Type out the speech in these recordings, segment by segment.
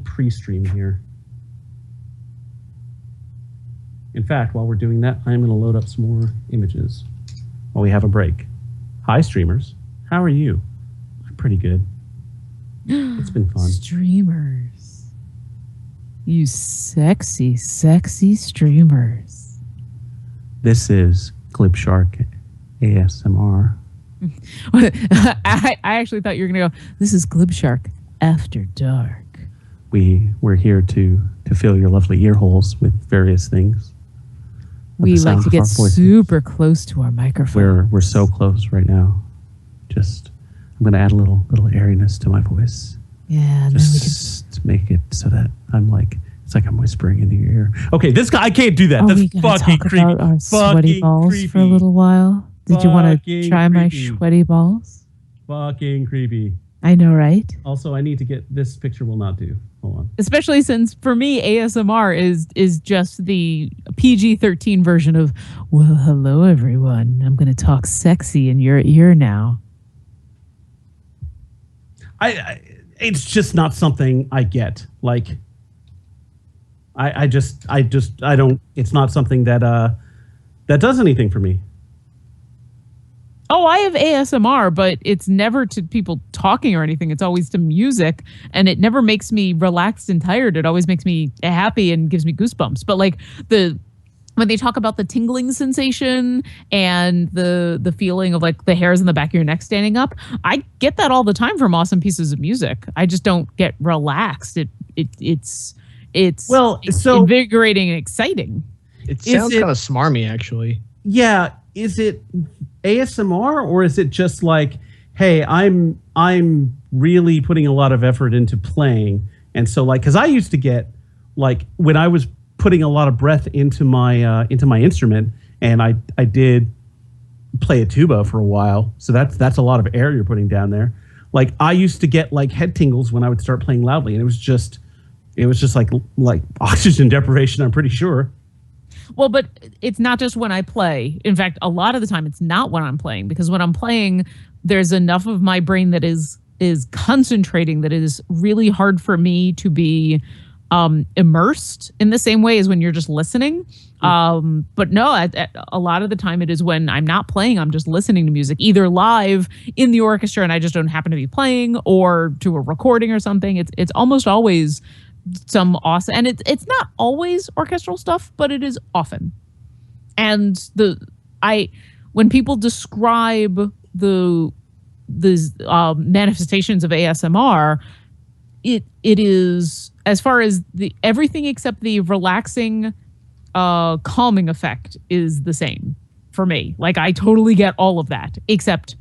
pre-stream here. In fact, while we're doing that, I'm going to load up some more images while we have a break. Hi, streamers. How are you? I'm pretty good. It's been fun. Streamers. You sexy, sexy streamers. This is Glib Shark ASMR. I actually thought you were going to go, this is Glib Shark After Dark. We're here to fill your lovely ear holes with various things. We like to get super close to our microphone. We're so close right now. I'm going to add a little airiness to my voice. Yeah. Just to make it so that it's like I'm whispering into your ear. Okay, this guy, I can't do that. That's fucking creepy. About our sweaty balls creepy. For a little while. Did you want to try my sweaty balls? Fucking creepy. I know, right? Also, I need to get this picture will not do. Hold on. Especially since for me, ASMR is just the PG-13 version of, well, hello, everyone. I'm going to talk sexy in your ear now. It's just not something I get. Like, I don't, it's not something that does anything for me. Oh, I have ASMR, but it's never to people talking or anything. It's always to music, and it never makes me relaxed and tired. It always makes me happy and gives me goosebumps. But like when they talk about the tingling sensation and the feeling of like the hairs in the back of your neck standing up, I get that all the time from awesome pieces of music. I just don't get relaxed. It's invigorating and exciting. It sounds kind of smarmy, actually. Yeah. Is it ASMR or is it just like, hey, I'm really putting a lot of effort into playing, and so like, because I used to get like when I was putting a lot of breath into my instrument, and I did play a tuba for a while, so that's a lot of air you're putting down there. Like I used to get like head tingles when I would start playing loudly, and it was just like oxygen deprivation, I'm pretty sure. Well, but it's not just when I play. In fact, a lot of the time it's not when I'm playing, because when I'm playing, there's enough of my brain that is concentrating that it is really hard for me to be immersed in the same way as when you're just listening. But no, a lot of the time it is when I'm not playing, I'm just listening to music, either live in the orchestra and I just don't happen to be playing, or to a recording or something. It's almost always some awesome, and it's not always orchestral stuff, but it is often. And when people describe the manifestations of ASMR, it is, as far as everything except the relaxing, calming effect is the same for me. Like I totally get all of that, except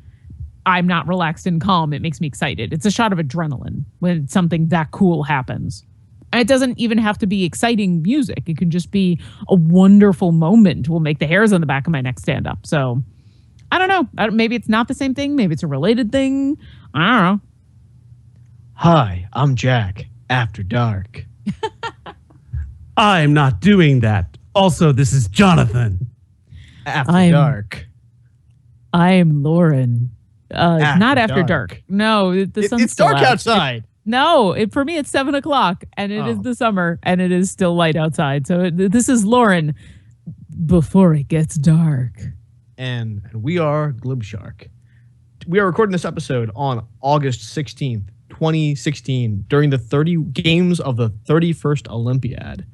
I'm not relaxed and calm. It makes me excited. It's a shot of adrenaline when something that cool happens. And it doesn't even have to be exciting music. It can just be a wonderful moment. Will make the hairs on the back of my neck stand up. So I don't know. Maybe it's not the same thing. Maybe it's a related thing. I don't know. Hi, I'm Jack. After Dark. I'm not doing that. Also, this is Jonathan. After Dark. I'm Lauren. Not After Dark. No, it's dark outside. No, for me it's 7 o'clock, and it is the summer, and it is still light outside. So this is Lauren before it gets dark. And we are Glib Shark. We are recording this episode on August 16th, 2016, during the 30 games of the 31st Olympiad.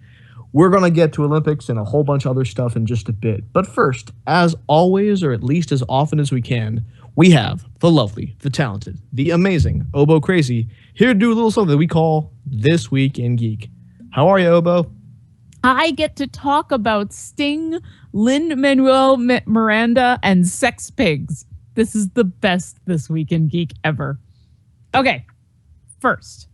We're going to get to Olympics and a whole bunch of other stuff in just a bit. But first, as always, or at least as often as we can, we have the lovely, the talented, the amazing Oboe Crazy here to do a little something that we call This Week in Geek. How are you, Oboe? I get to talk about Sting, Lin-Manuel Miranda, and sex pigs. This is the best This Week in Geek ever. Okay, first,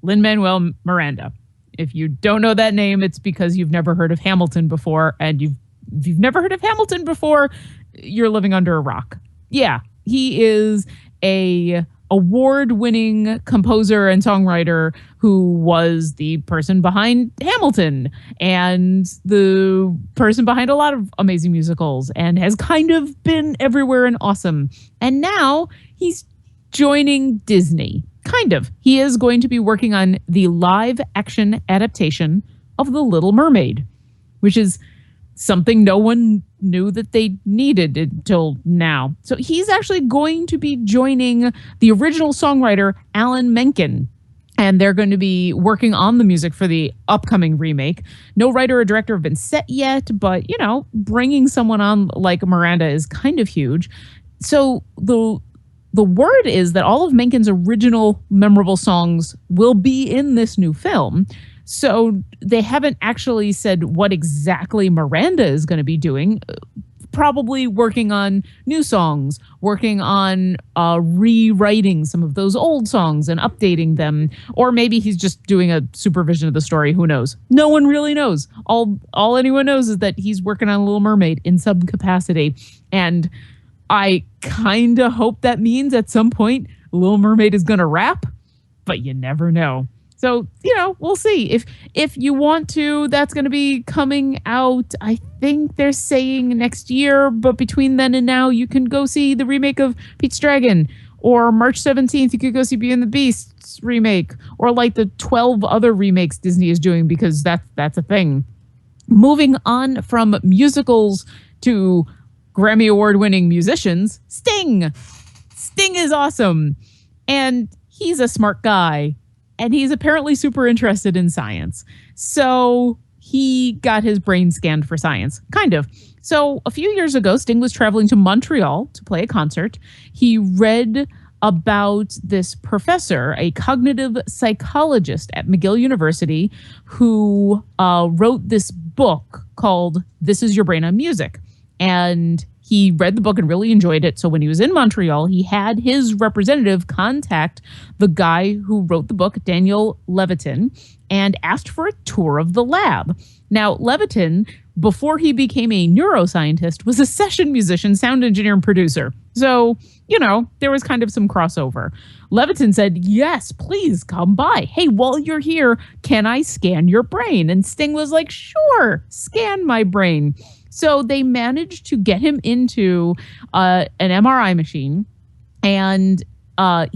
Lin-Manuel Miranda. If you don't know that name, it's because you've never heard of Hamilton before, and if you've never heard of Hamilton before, you're living under a rock. Yeah, he is a award-winning composer and songwriter who was the person behind Hamilton and the person behind a lot of amazing musicals, and has kind of been everywhere and awesome. And now he's joining Disney. Kind of. He is going to be working on the live action adaptation of The Little Mermaid, which is something no one knew that they needed until now. So he's actually going to be joining the original songwriter, Alan Menken, and they're going to be working on the music for the upcoming remake. No writer or director have been set yet, but, you know, bringing someone on like Miranda is kind of huge. So the word is that all of Menken's original memorable songs will be in this new film. So they haven't actually said what exactly Miranda is going to be doing. Probably working on new songs, working on rewriting some of those old songs and updating them. Or maybe he's just doing a supervision of the story. Who knows? No one really knows. All anyone knows is that he's working on Little Mermaid in some capacity. And I kind of hope that means at some point Little Mermaid is going to rap, but you never know. So, you know, we'll see. If you want to, that's going to be coming out, I think they're saying next year, but between then and now, you can go see the remake of Pete's Dragon, or March 17th, you could go see Beauty and the Beast's remake, or like the 12 other remakes Disney is doing, because that's a thing. Moving on from musicals to Grammy Award-winning musicians, Sting. Sting is awesome. And he's a smart guy. And he's apparently super interested in science. So he got his brain scanned for science, kind of. So a few years ago, Sting was traveling to Montreal to play a concert. He read about this professor, a cognitive psychologist at McGill University, who wrote this book called This Is Your Brain on Music. And he read the book and really enjoyed it. So when he was in Montreal, he had his representative contact the guy who wrote the book, Daniel Levitin, and asked for a tour of the lab. Now, Levitin, before he became a neuroscientist, was a session musician, sound engineer, and producer. So, you know, there was kind of some crossover. Levitin said, yes, please come by. Hey, while you're here, can I scan your brain? And Sting was like, sure, scan my brain. So they managed to get him into an MRI machine, and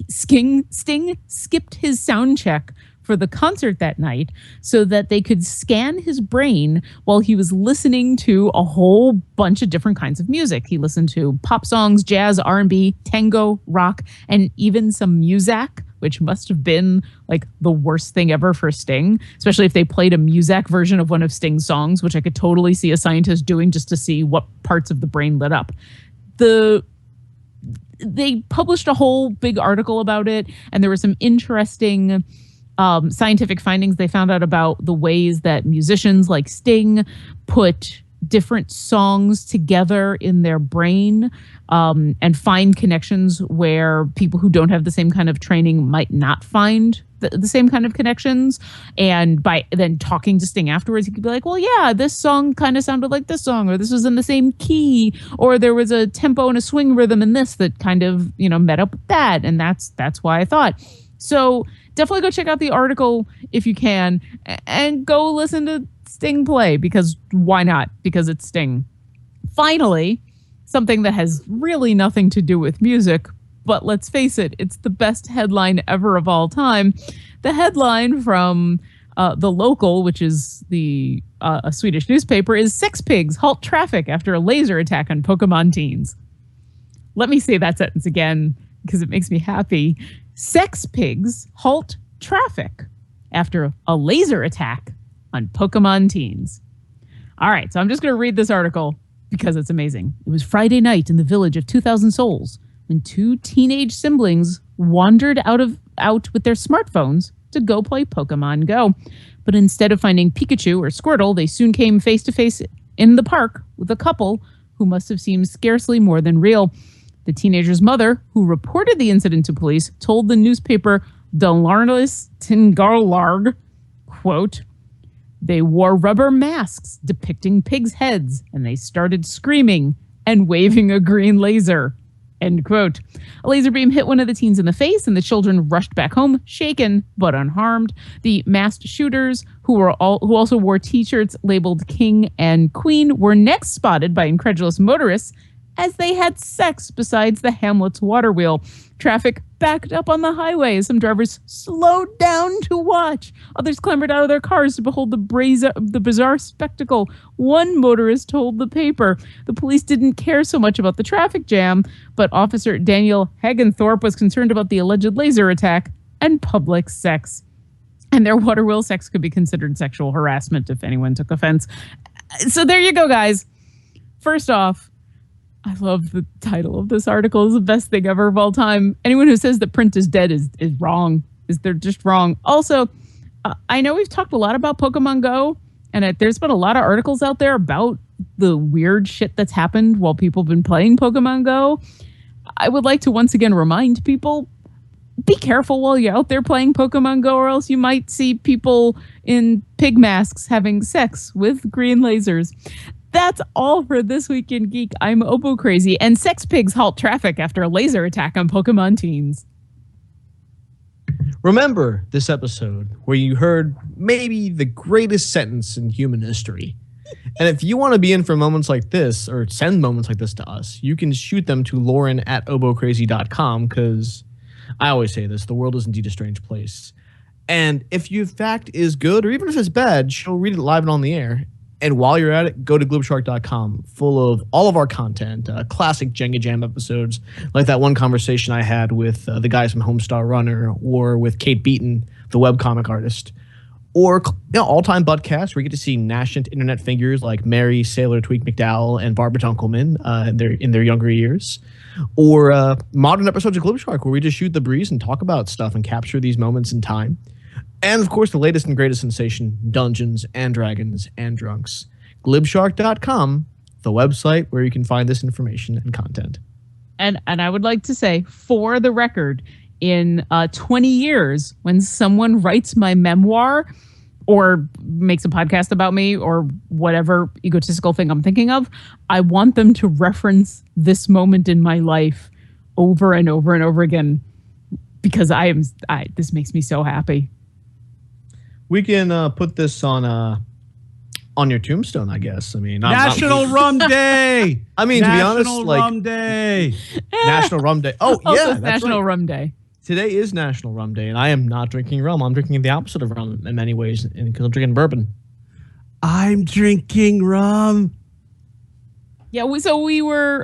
Sting skipped his sound check for the concert that night so that they could scan his brain while he was listening to a whole bunch of different kinds of music. He listened to pop songs, jazz, R&B, tango, rock, and even some Muzak, which must have been like the worst thing ever for Sting, especially if they played a Muzak version of one of Sting's songs, which I could totally see a scientist doing just to see what parts of the brain lit up. They published a whole big article about it, and there were some interesting scientific findings. They found out about the ways that musicians like Sting put different songs together in their brain and find connections where people who don't have the same kind of training might not find the same kind of connections. And by then talking to Sting afterwards, he could be like, well, yeah, this song kind of sounded like this song, or this was in the same key, or there was a tempo and a swing rhythm in this that kind of, you know, met up with that. And that's why I thought. So definitely go check out the article if you can, and go listen to Sting play, because why not? Because it's Sting. Finally, something that has really nothing to do with music, but let's face it, it's the best headline ever of all time. The headline from The Local, which is a Swedish newspaper, is "Sex Pigs halt traffic after a laser attack on Pokemon teens." Let me say that sentence again because it makes me happy. Sex pigs halt traffic after a laser attack on Pokemon teens. All right, so I'm just going to read this article because it's amazing. It was Friday night in the village of 2,000 souls when two teenage siblings wandered out with their smartphones to go play Pokemon Go. But instead of finding Pikachu or Squirtle, they soon came face to face in the park with a couple who must have seemed scarcely more than real. The teenager's mother, who reported the incident to police, told the newspaper Dalarnes Tingarlarg, quote, "They wore rubber masks depicting pigs' heads, and they started screaming and waving a green laser," end quote. A laser beam hit one of the teens in the face, and the children rushed back home, shaken but unharmed. The masked shooters, who also wore T-shirts labeled King and Queen, were next spotted by incredulous motorists as they had sex besides the hamlet's water wheel. Traffic backed up on the highway as some drivers slowed down to watch. Others clambered out of their cars to behold the bizarre spectacle. One motorist told the paper the police didn't care so much about the traffic jam, but Officer Daniel Hagenthorpe was concerned about the alleged laser attack and public sex. And their water wheel sex could be considered sexual harassment if anyone took offense. So there you go, guys. First off, I love the title of this article. It's the best thing ever of all time. Anyone who says that print is dead is wrong. They're just wrong. Also, I know we've talked a lot about Pokemon Go, and there's been a lot of articles out there about the weird shit that's happened while people have been playing Pokemon Go. I would like to once again remind people, be careful while you're out there playing Pokemon Go, or else you might see people in pig masks having sex with green lasers. That's all for This Week in Geek. I'm Obo Crazy, and sex pigs halt traffic after a laser attack on Pokemon teens. Remember this episode where you heard maybe the greatest sentence in human history. And if you want to be in for moments like this, or send moments like this to us, you can shoot them to lauren@obocrazy.com, because I always say this, the world is indeed a strange place. And if your fact is good, or even if it's bad, she'll read it live and on the air. And while you're at it, go to glibshark.com, full of all of our content, classic Jenga Jam episodes, like that one conversation I had with the guys from Homestar Runner, or with Kate Beaton, the webcomic artist, or all-time Buttcast, where you get to see nascent internet figures like Mary Sailor Tweak McDowell and Barbara Dunkelman in their younger years, or modern episodes of Glib Shark, where we just shoot the breeze and talk about stuff and capture these moments in time. And, of course, the latest and greatest sensation, Dungeons and Dragons and Drunks. Glibshark.com, the website where you can find this information and content. And I would like to say, for the record, in 20 years, when someone writes my memoir or makes a podcast about me or whatever egotistical thing I'm thinking of, I want them to reference this moment in my life over and over and over again, because this makes me so happy. We can put this on your tombstone, I guess. I mean, National Rum Day. I mean, to be honest, National Rum Day. National Rum Day. Oh, also, yeah, it's National Rum Day. Today is National Rum Day, and I am not drinking rum. I'm drinking the opposite of rum in many ways, because I'm drinking bourbon. I'm drinking rum. Yeah, we were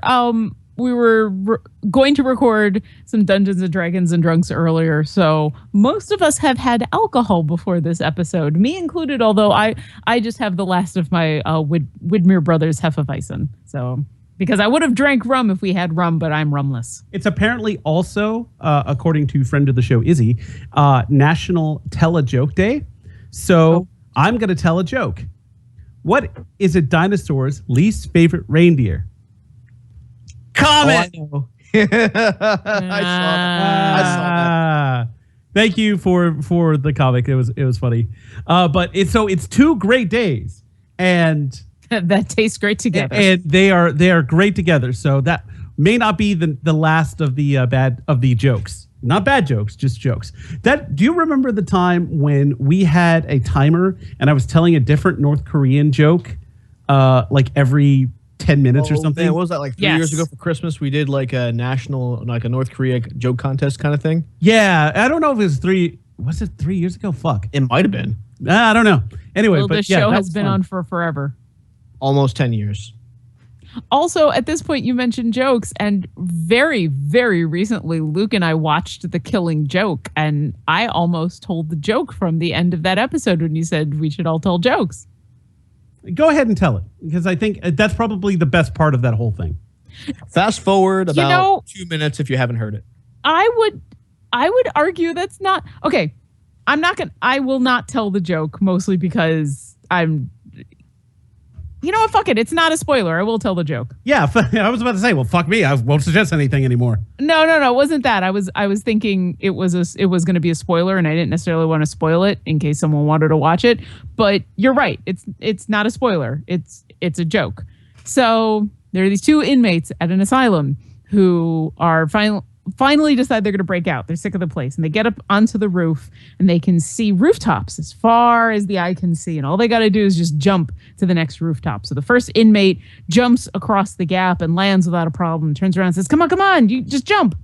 going to record some Dungeons and Dragons and Drunks earlier, so most of us have had alcohol before this episode, me included, although I just have the last of my Widmer Brothers Hefeweizen, so because I would have drank rum if we had rum, but I'm rumless. It's apparently also, according to friend of the show Izzy, National Tell a Joke Day. So I'm going to tell a joke. What is a dinosaur's least favorite reindeer? Comet. Oh, I saw that. Thank you for the comic. It was funny. But it's 2 great days, and that tastes great together. And they are great together. So that may not be the last of the jokes. Not bad jokes, just jokes. Do you remember the time when we had a timer and I was telling a different North Korean joke like every 10 minutes or something? Man, what was that, like 3 years ago for Christmas? We did like a national, like a North Korea joke contest kind of thing. Yeah, I don't know if it was 3. Was it 3 years ago? Fuck, it might have been. I don't know. Anyway, well, but this show has been on for forever. Almost 10 years. Also, at this point, you mentioned jokes, and very, very recently, Luke and I watched The Killing Joke, and I almost told the joke from the end of that episode when you said we should all tell jokes. Go ahead and tell it, because I think that's probably the best part of that whole thing. Fast forward about 2 minutes if you haven't heard it. I would argue that's not okay. I will not tell the joke, mostly because you know what? Fuck it. It's not a spoiler. I will tell the joke. Yeah, I was about to say, well, fuck me. I won't suggest anything anymore. No. It wasn't that. I was thinking it was going to be a spoiler, and I didn't necessarily want to spoil it in case someone wanted to watch it. But you're right. It's not a spoiler. It's a joke. So there are these 2 inmates at an asylum who are finally decide they're going to break out. They're sick of the place. And they get up onto the roof and they can see rooftops as far as the eye can see. And all they got to do is just jump to the next rooftop. So the first inmate jumps across the gap and lands without a problem, turns around and says, come on, you just jump.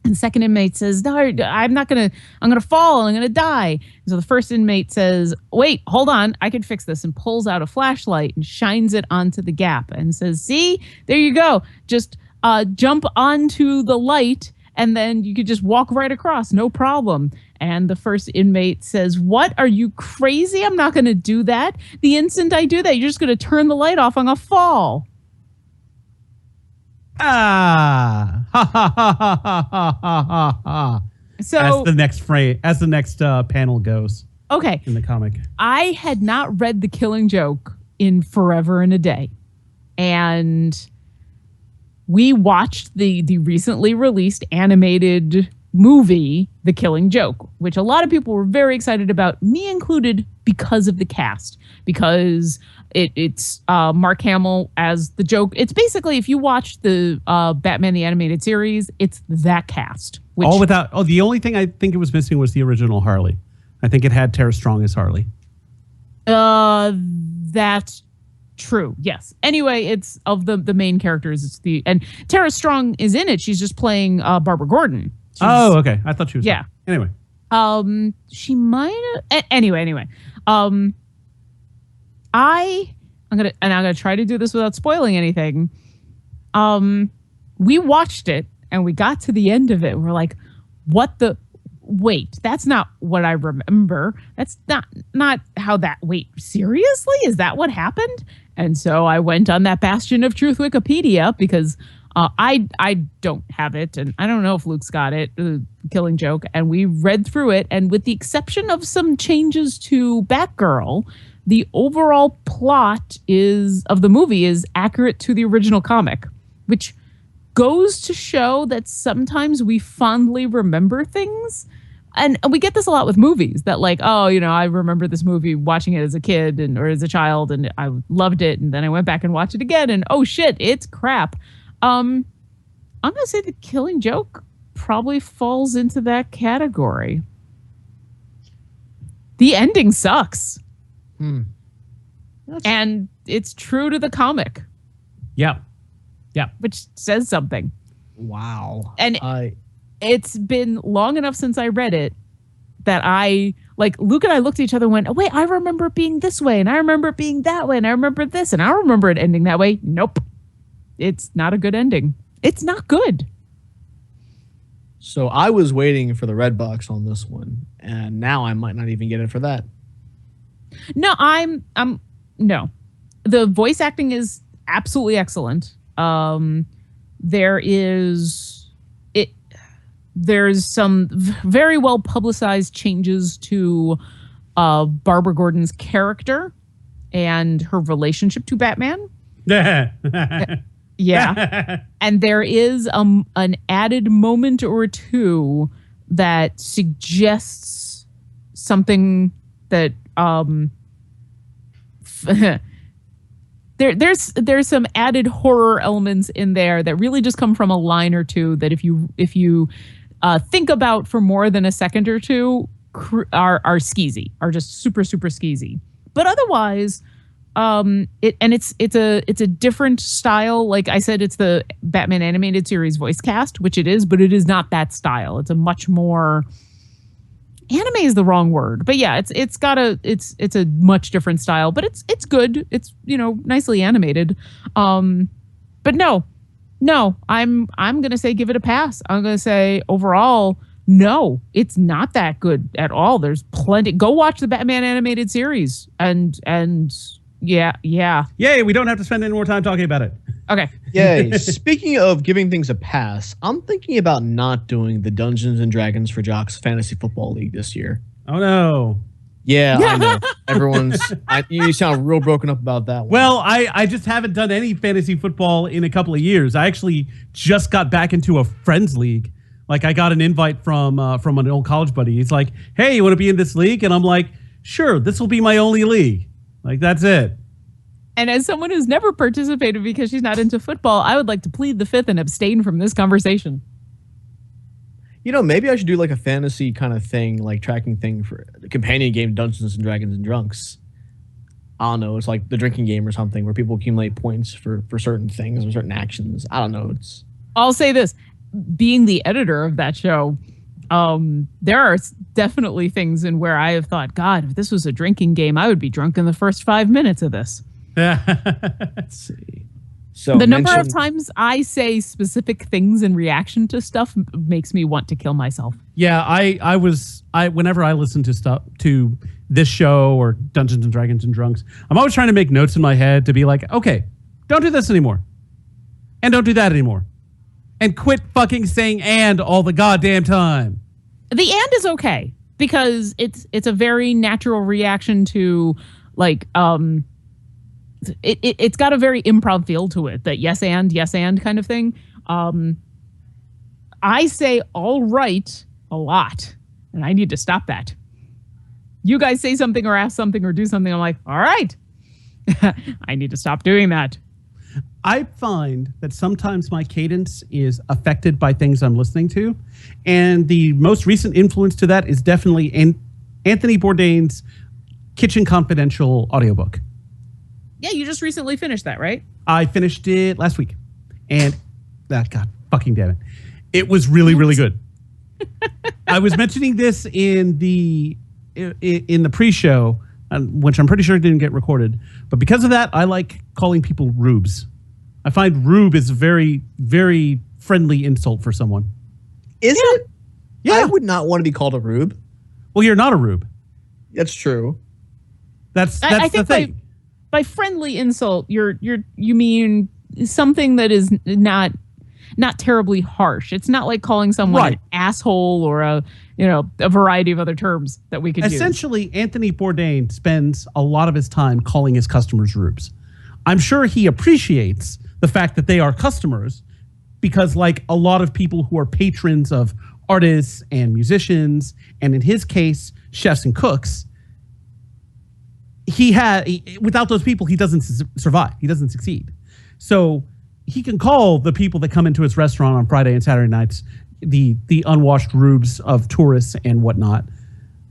And the second inmate says, no, I'm going to fall and I'm going to die. And so the first inmate says, wait, hold on, I can fix this, and pulls out a flashlight and shines it onto the gap and says, see, there you go. Just jump onto the light and then you could just walk right across, no problem. And the first inmate says, what, are you crazy? I'm not going to do that. The instant I do that, you're just going to turn the light off, I'm going to fall. Ha ha ha ha ha ha ha ha. So as the next panel goes. Okay. In the comic. I had not read The Killing Joke in forever and a day. And we watched the recently released animated movie, The Killing Joke, which a lot of people were very excited about, me included, because of the cast. Because it's Mark Hamill as the Joke. It's basically, if you watch the Batman the Animated Series, it's that cast. Which, the only thing I think it was missing was the original Harley. I think it had Tara Strong as Harley. That's true. Yes. Anyway, it's of the main characters. And Tara Strong is in it. She's just playing Barbara Gordon. Okay. I thought she was. Yeah. Anyway. She might have. Anyway. I'm gonna try to do this without spoiling anything. We watched it and we got to the end of it. And we're like, wait, that's not what I remember. That's not how that, wait, seriously? Is that what happened? And so I went on that bastion of truth Wikipedia because I don't have it. And I don't know if Luke's got it, Killing Joke. And we read through it. And with the exception of some changes to Batgirl, the overall plot of the movie is accurate to the original comic, which goes to show that sometimes we fondly remember things. And we get this a lot with movies that like, oh, I remember this movie watching it as a kid or as a child and I loved it. And then I went back and watched it again and oh shit, it's crap. I'm going to say The Killing Joke probably falls into that category. The ending sucks. And it's true to the comic. Yeah. Which says something. Wow. And it's been long enough since I read it that Luke and I looked at each other and went, oh, wait, I remember it being this way and I remember it being that way and I remember this and I remember it ending that way. Nope. It's not a good ending. It's not good. So I was waiting for the red box on this one and now I might not even get it for that. No, no. The voice acting is absolutely excellent. There's some very well publicized changes to Barbara Gordon's character and her relationship to Batman. Yeah. And there is an added moment or two that suggests something that there's some added horror elements in there that really just come from a line or two that if you think about for more than a second or two are skeezy, are just super super skeezy. But otherwise, it's a different style. Like I said, it's the Batman animated series voice cast, which it is, but it is not that style. It's a much more anime is the wrong word, but yeah, it's a much different style, but it's good. It's nicely animated. But no, I'm gonna say give it a pass. I'm gonna say overall, no, it's not that good at all. There's plenty. Go watch the Batman animated series and yeah. Yay, we don't have to spend any more time talking about it. Okay. Yay. Speaking of giving things a pass, I'm thinking about not doing the Dungeons and Dragons for Jocks Fantasy Football League this year. Oh no. Yeah, I know. You sound real broken up about that one. Well, I just haven't done any fantasy football in a couple of years. I actually just got back into a friends league. Like I got an invite from an old college buddy. He's like, "Hey, you want to be in this league?" And I'm like, "Sure, this will be my only league." Like that's it. And as someone who's never participated because she's not into football, I would like to plead the fifth and abstain from this conversation. Maybe I should do like a fantasy kind of thing, like tracking thing for the companion game Dungeons and Dragons and Drunks. I don't know. It's like the drinking game or something where people accumulate points for certain things or certain actions. I don't know. I'll say this, being the editor of that show, there are definitely things in where I have thought, God, if this was a drinking game, I would be drunk in the first 5 minutes of this. Let's see. So the number of times I say specific things in reaction to stuff makes me want to kill myself. Yeah, I whenever I listen to this show or Dungeons and Dragons and Drunks, I'm always trying to make notes in my head to be like, okay, don't do this anymore. And don't do that anymore. And quit fucking saying "and" all the goddamn time. The "and" is okay because it's a very natural reaction to like it's got a very improv feel to it, that yes and kind of thing. I say all right a lot, and I need to stop that. You guys say something or ask something or do something, I'm like, all right. I need to stop doing that. I find that sometimes my cadence is affected by things I'm listening to. And the most recent influence to that is definitely Anthony Bourdain's Kitchen Confidential audiobook. Yeah, you just recently finished that, right? I finished it last week. And God fucking damn it. It was really, really good. I was mentioning this in the pre-show, which I'm pretty sure didn't get recorded. But because of that, I like calling people rubes. I find rube is a very, very friendly insult for someone. Is it? Yeah. I would not want to be called a rube. Well, you're not a rube. That's true. That's I the think thing. By friendly insult, you mean something that is not terribly harsh. It's not like calling someone an asshole or a variety of other terms that we could use. Essentially, Anthony Bourdain spends a lot of his time calling his customers rubes. I'm sure he appreciates the fact that they are customers because, like a lot of people who are patrons of artists and musicians, and in his case, chefs and cooks, without those people, he doesn't survive. He doesn't succeed. So he can call the people that come into his restaurant on Friday and Saturday nights the unwashed rubes of tourists and whatnot.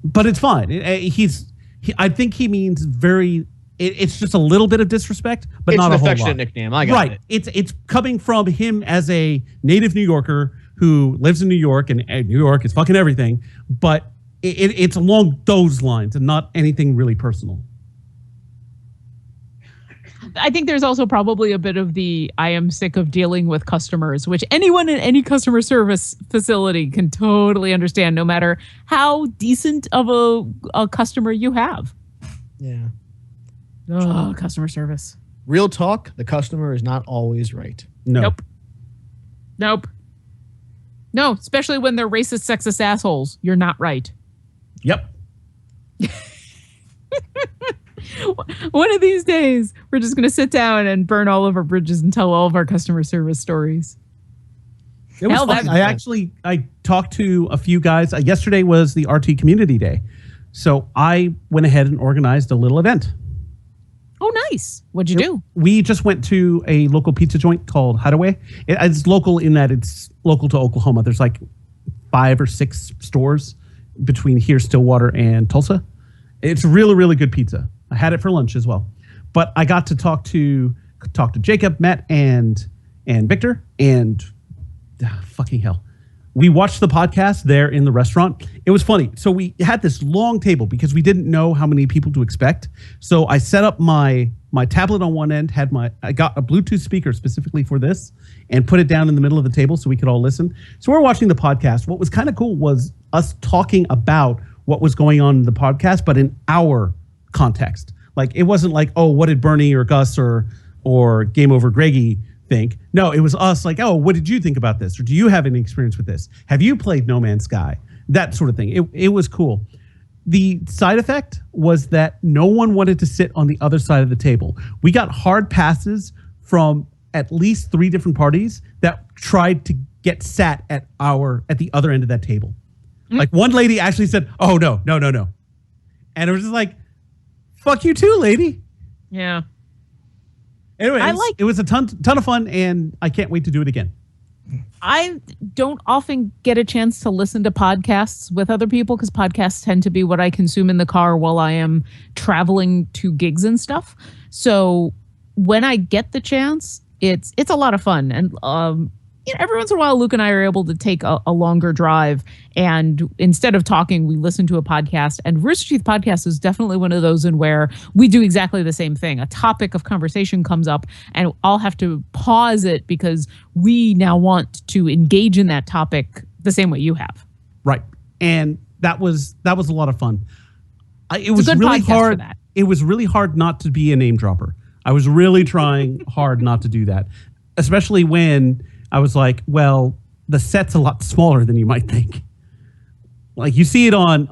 But it's fine. I think he means very... It's just a little bit of disrespect, but not a whole lot. It's an affectionate nickname. I got it. It's coming from him as a native New Yorker who lives in New York, and New York is fucking everything. But it's along those lines and not anything really personal. I think there's also probably a bit of the I am sick of dealing with customers, which anyone in any customer service facility can totally understand, no matter how decent of a customer you have. Yeah. Oh, customer service. Real talk, the customer is not always right. Nope. No, especially when they're racist, sexist assholes. You're not right. Yep. One of these days, we're just going to sit down and burn all of our bridges and tell all of our customer service stories. It was fun. I talked to a few guys. Yesterday was the RT Community Day. So I went ahead and organized a little event. Oh, nice. What'd you do? We just went to a local pizza joint called Hideaway. It's local in that it's local to Oklahoma. There's like 5 or 6 stores between here, Stillwater, and Tulsa. It's really, really good pizza. I had it for lunch as well. But I got to talk to Jacob, Matt, and Victor, and fucking hell. We watched the podcast there in the restaurant. It was funny. So we had this long table because we didn't know how many people to expect. So I set up my tablet on one end, I got a Bluetooth speaker specifically for this, and put it down in the middle of the table so we could all listen. So we're watching the podcast. What was kind of cool was us talking about what was going on in the podcast, but in our context. Like, it wasn't like, oh, what did Bernie or Gus or Game Over Greggy think? No, it was us like, oh, what did you think about this? Or do you have any experience with this? Have you played No Man's Sky? That sort of thing. It was cool. The side effect was that no one wanted to sit on the other side of the table. We got hard passes from at least 3 different parties that tried to get sat at the other end of that table. Like, one lady actually said, oh, no. And it was just like, fuck you too, lady. Yeah. Anyway, it was a ton of fun, and I can't wait to do it again. I don't often get a chance to listen to podcasts with other people because podcasts tend to be what I consume in the car while I am traveling to gigs and stuff. So when I get the chance, it's a lot of fun. And every once in a while, Luke and I are able to take a longer drive. And instead of talking, we listen to a podcast. And Rooster Teeth Podcast is definitely one of those in where we do exactly the same thing. A topic of conversation comes up, and I'll have to pause it because we now want to engage in that topic the same way you have. Right. And that was a lot of fun. It was a good really podcast hard. for that. It was really hard not to be a name dropper. I was really trying hard not to do that, especially when I was like, well, the set's a lot smaller than you might think. Like you see it on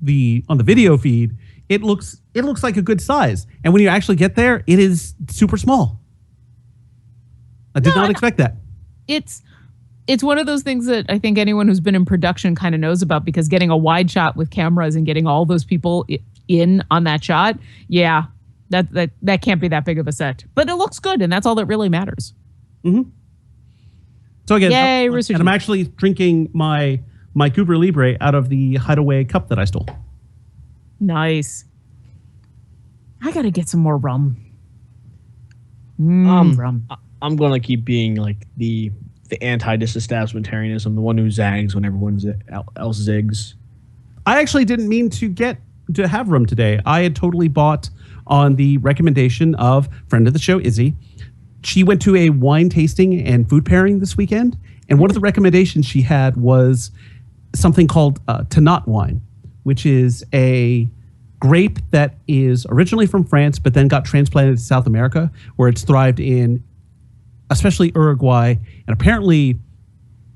the video feed, it looks like a good size. And when you actually get there, it is super small. I did not expect that. It's one of those things that I think anyone who's been in production kind of knows about, because getting a wide shot with cameras and getting all those people in on that shot, yeah, that can't be that big of a set. But it looks good, and that's all that really matters. Mm-hmm. So again, yay, and I'm actually drinking my Cooper Libre out of the Hideaway cup that I stole. Nice. I gotta get some more rum. Rum. I'm gonna keep being like the anti-disestablishmentarianism, the one who zags when everyone else zigs. I actually didn't mean to have rum today. I had totally bought on the recommendation of friend of the show, Izzy. She went to a wine tasting and food pairing this weekend, and one of the recommendations she had was something called Tannat wine, which is a grape that is originally from France, but then got transplanted to South America, where it's thrived in especially Uruguay and apparently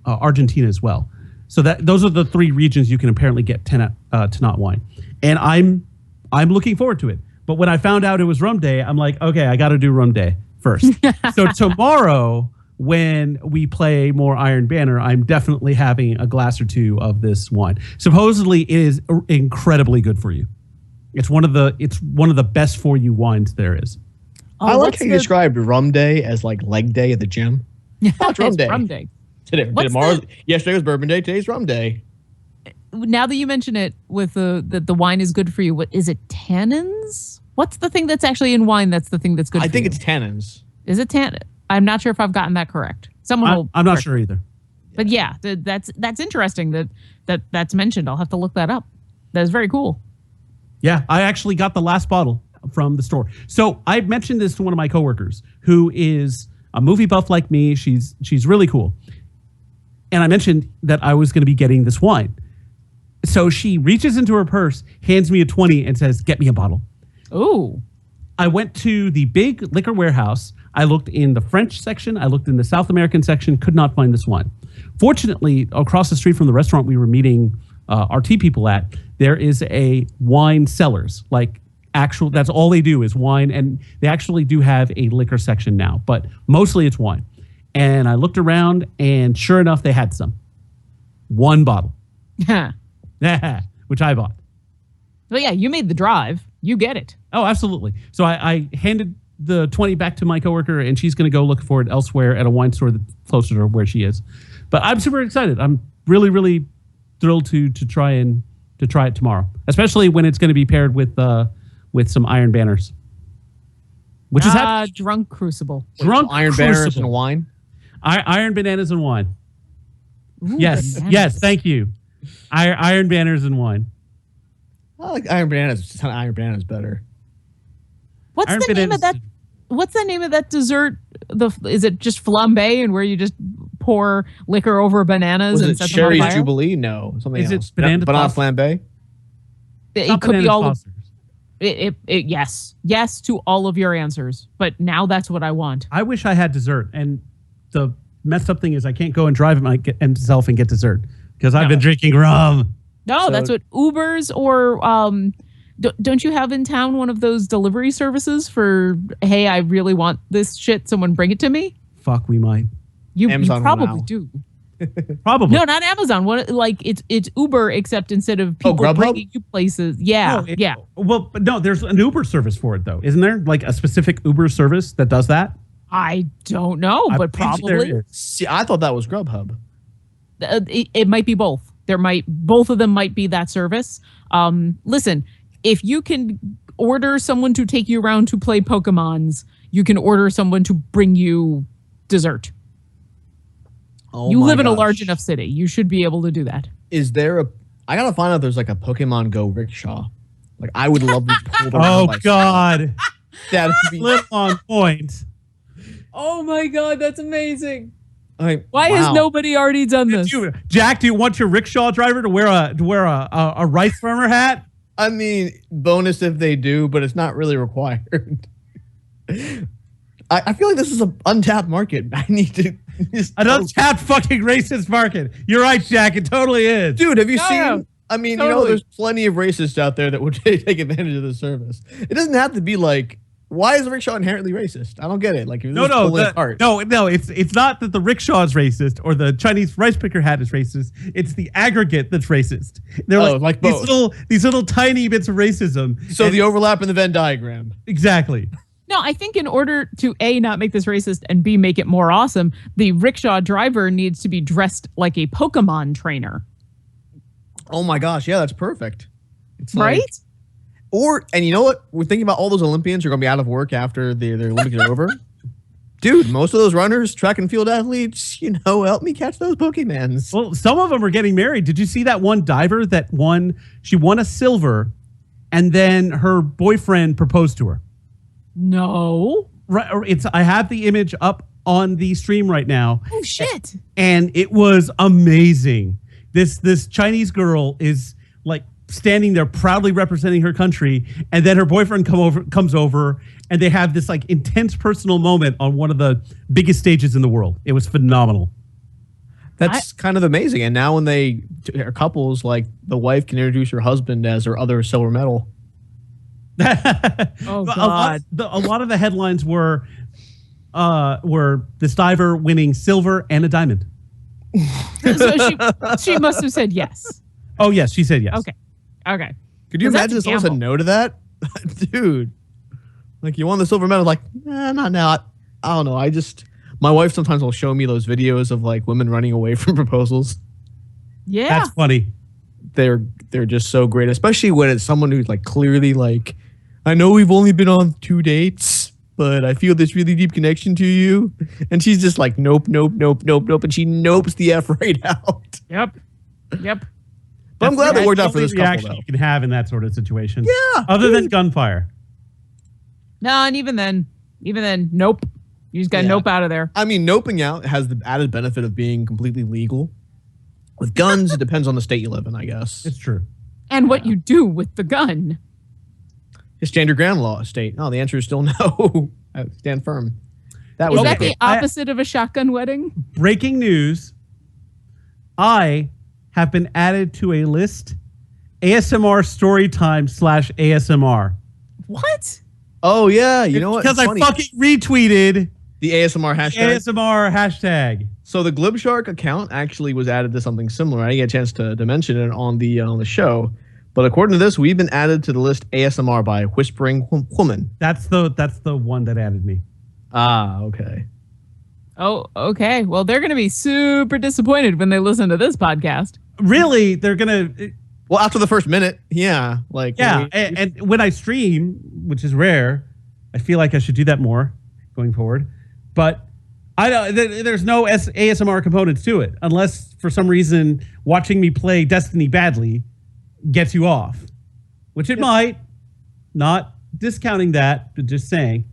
Argentina as well. So those are the three regions you can apparently get Tannat wine, and I'm looking forward to it. But when I found out it was rum day, I'm like, okay, I got to do rum day first. So tomorrow, when we play more Iron Banner, I'm definitely having a glass or two of this wine. Supposedly, it is incredibly good for you. It's one of the best for you wines there is. I like how you described rum day as like leg day at the gym. Oh, it's rum day. Rum day. Yesterday was bourbon day. Today's rum day. Now that you mention it, with the wine is good for you, what is it? Tannins? What's the thing that's actually in wine that's the thing that's good for you? I think it's tannins. Is it tannin? I'm not sure if I've gotten that correct. I'm not sure either. But yeah, that's interesting that's mentioned. I'll have to look that up. That's very cool. Yeah, I actually got the last bottle from the store. So I mentioned this to one of my coworkers who is a movie buff like me. She's really cool. And I mentioned that I was going to be getting this wine. So she reaches into her purse, hands me a 20 and says, "Get me a bottle." Ooh. I went to the big liquor warehouse. I looked in the French section. I looked in the South American section. Could not find this wine. Fortunately, across the street from the restaurant we were meeting our tea people at, there is a wine cellars. Like actual, that's all they do is wine. And they actually do have a liquor section now, but mostly it's wine. And I looked around, and sure enough, they had some. One bottle. Which I bought. Well, yeah, you made the drive. You get it. Oh, absolutely. So I handed the 20 back to my coworker, and she's going to go look for it elsewhere at a wine store that's closer to where she is. But I'm super excited. I'm really, really thrilled to try it tomorrow, especially when it's going to be paired with some Iron Banners. Which is Drunk Crucible. Drunk Iron Crucible. Banners and wine. Iron Bananas and wine. Ooh, Yes, bananas. yes, thank you. Iron Banners and wine. I like Iron Bananas. Iron Bananas better. What's Iron the name of Bananas- that? What's the name of that dessert? Is it just flambe, and where you just pour liquor over bananas Was and it set Sherry's them on fire? Jubilee? No, something Is it else. Banana Banana Foster? flambe. It could be all. Foster's. Yes to all of your answers. But now that's what I want. I wish I had dessert, and the messed up thing is I can't go and drive myself and get dessert because I've been drinking rum. No, So- that's what Ubers or don't you have in town one of those delivery services for, hey, I really want this shit, someone bring it to me? Fuck, we might. You Amazon probably Wow. do. Probably. No, not Amazon. What, like it's Uber, except instead of people Grubhub? bringing you places. Yeah, No, yeah. Well, but no, there's an Uber service for it though, isn't there? Like a specific Uber service that does that. I don't know, I but bet you there probably. is. See, I thought that was Grubhub. It might be both. Both of them might be that service. Listen, if you can order someone to take you around to play Pokemons, you can order someone to bring you dessert. Oh You my live in a gosh. large enough city. You should be able to do that. Is there a? I gotta find out. If there's like a Pokemon Go rickshaw. Like I would love to pull the. Oh God, That'd be. flip on point. Oh my God, that's amazing. Like, Why has wow. nobody already done this? Jack, do you want your rickshaw driver to wear a rice farmer hat? I mean, bonus if they do, but it's not really required. I feel like this is an untapped market. I need to. An untapped fucking racist market. You're right, Jack. It totally is. Dude, have you No, seen? no. I mean, Totally. there's plenty of racists out there that would take advantage of the service. It doesn't have to be like, why is a rickshaw inherently racist? I don't get it. Like, if No, it's not that the rickshaw is racist or the Chinese rice picker hat is racist. It's the aggregate that's racist. They're like both. these little tiny bits of racism. So the overlap in the Venn diagram. Exactly. No, I think in order to A, not make this racist, and B, make it more awesome, the rickshaw driver needs to be dressed like a Pokemon trainer. Oh my gosh, yeah, that's perfect. It's Right? And you know what? We're thinking about all those Olympians who are going to be out of work after their Olympics are over. Dude, most of those runners, track and field athletes, help me catch those Pokemans. Well, some of them are getting married. Did you see that one diver that won? She won a silver, and then her boyfriend proposed to her. No. Right? I have the image up on the stream right now. Oh, shit. And it was amazing. This Chinese girl is like standing there proudly representing her country, and then her boyfriend comes over, and they have this like intense personal moment on one of the biggest stages in the world. It was phenomenal. That's kind of amazing. And now when they are couples, like the wife can introduce her husband as her other silver medal. Oh, God. A lot of the headlines were this diver winning silver and a diamond. So she must have said yes. Oh yes, she said yes. Okay. Could you 'Cause that's imagine a someone said gamble. no to that? Dude. Like, you won the silver medal. Like, not now. I don't know. My wife sometimes will show me those videos of like women running away from proposals. Yeah. That's funny. They're just so great, especially when it's someone who's like clearly like, I know we've only been on 2 dates, but I feel this really deep connection to you. And she's just like, nope. And she nopes the F right out. Yep. But I'm glad that worked out for That's this the only couple, reaction though. you can have in that sort of situation. Yeah. Other than gunfire. No, and even then, nope. You just got Yeah. nope out of there. I mean, noping out has the added benefit of being completely legal. With guns, it depends on the state you live in, I guess. It's true. And what you do with the gun. Stand your ground law state. No, the answer is still no. I stand firm. That Is was that it. the opposite of a shotgun wedding? Breaking news. I have been added to a list. ASMR Storytime /ASMR. What? Oh yeah, you know what? Because It's I funny. fucking retweeted The ASMR hashtag. ASMR hashtag. So the Glib Shark account actually was added to something similar. I didn't get a chance to mention it on the show, but according to this, we've been added to the list ASMR by Whispering Woman. That's the one that added me. Ah, okay. Oh, okay. Well, they're going to be super disappointed when they listen to this podcast. Really, they're gonna. Well, after the first minute, yeah, like Yeah, and when I stream, which is rare, I feel like I should do that more going forward. But I don't. There's no ASMR components to it, unless for some reason watching me play Destiny badly gets you off, which it might. Not discounting that, but just saying.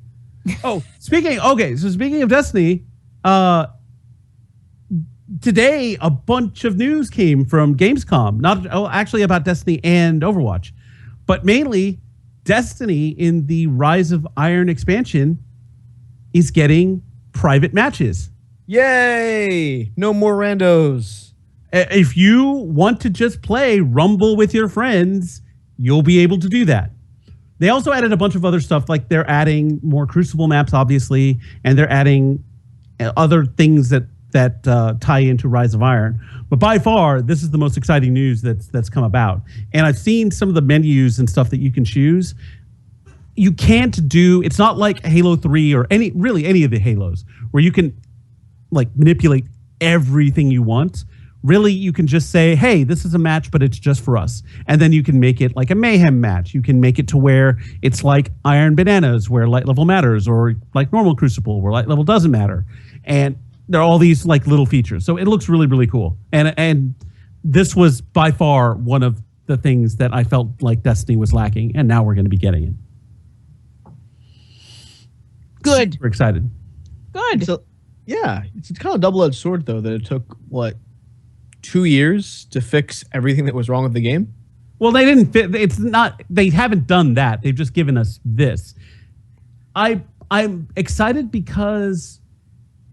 Oh, speaking of Destiny, today a bunch of news came from Gamescom. Actually about Destiny and Overwatch, but mainly Destiny in the Rise of Iron expansion is getting private matches. yay! No more randos. If you want to just play Rumble with your friends, you'll be able to do that. They also added a bunch of other stuff, like they're adding more Crucible maps, obviously, and they're adding other things that tie into Rise of Iron. But by far, this is the most exciting news that's come about. And I've seen some of the menus and stuff that you can choose. you can't do. It's not like Halo 3 or any of the Halos where you can like manipulate everything you want. Really, you can just say, hey, this is a match, but it's just for us. And then you can make it like a mayhem match. You can make it to where it's like Iron Bananas, where light level matters, or like normal Crucible, where light level doesn't matter. And there are all these like little features. So it looks really, really cool. And this was by far one of the things that I felt like Destiny was lacking. And now we're going to be getting it. Good. Super excited. Good. So, yeah, it's kind of double-edged sword, though, that it took, 2 years to fix everything that was wrong with the game? Well, they didn't fit. It's not. They haven't done that. They've just given us this. I'm excited because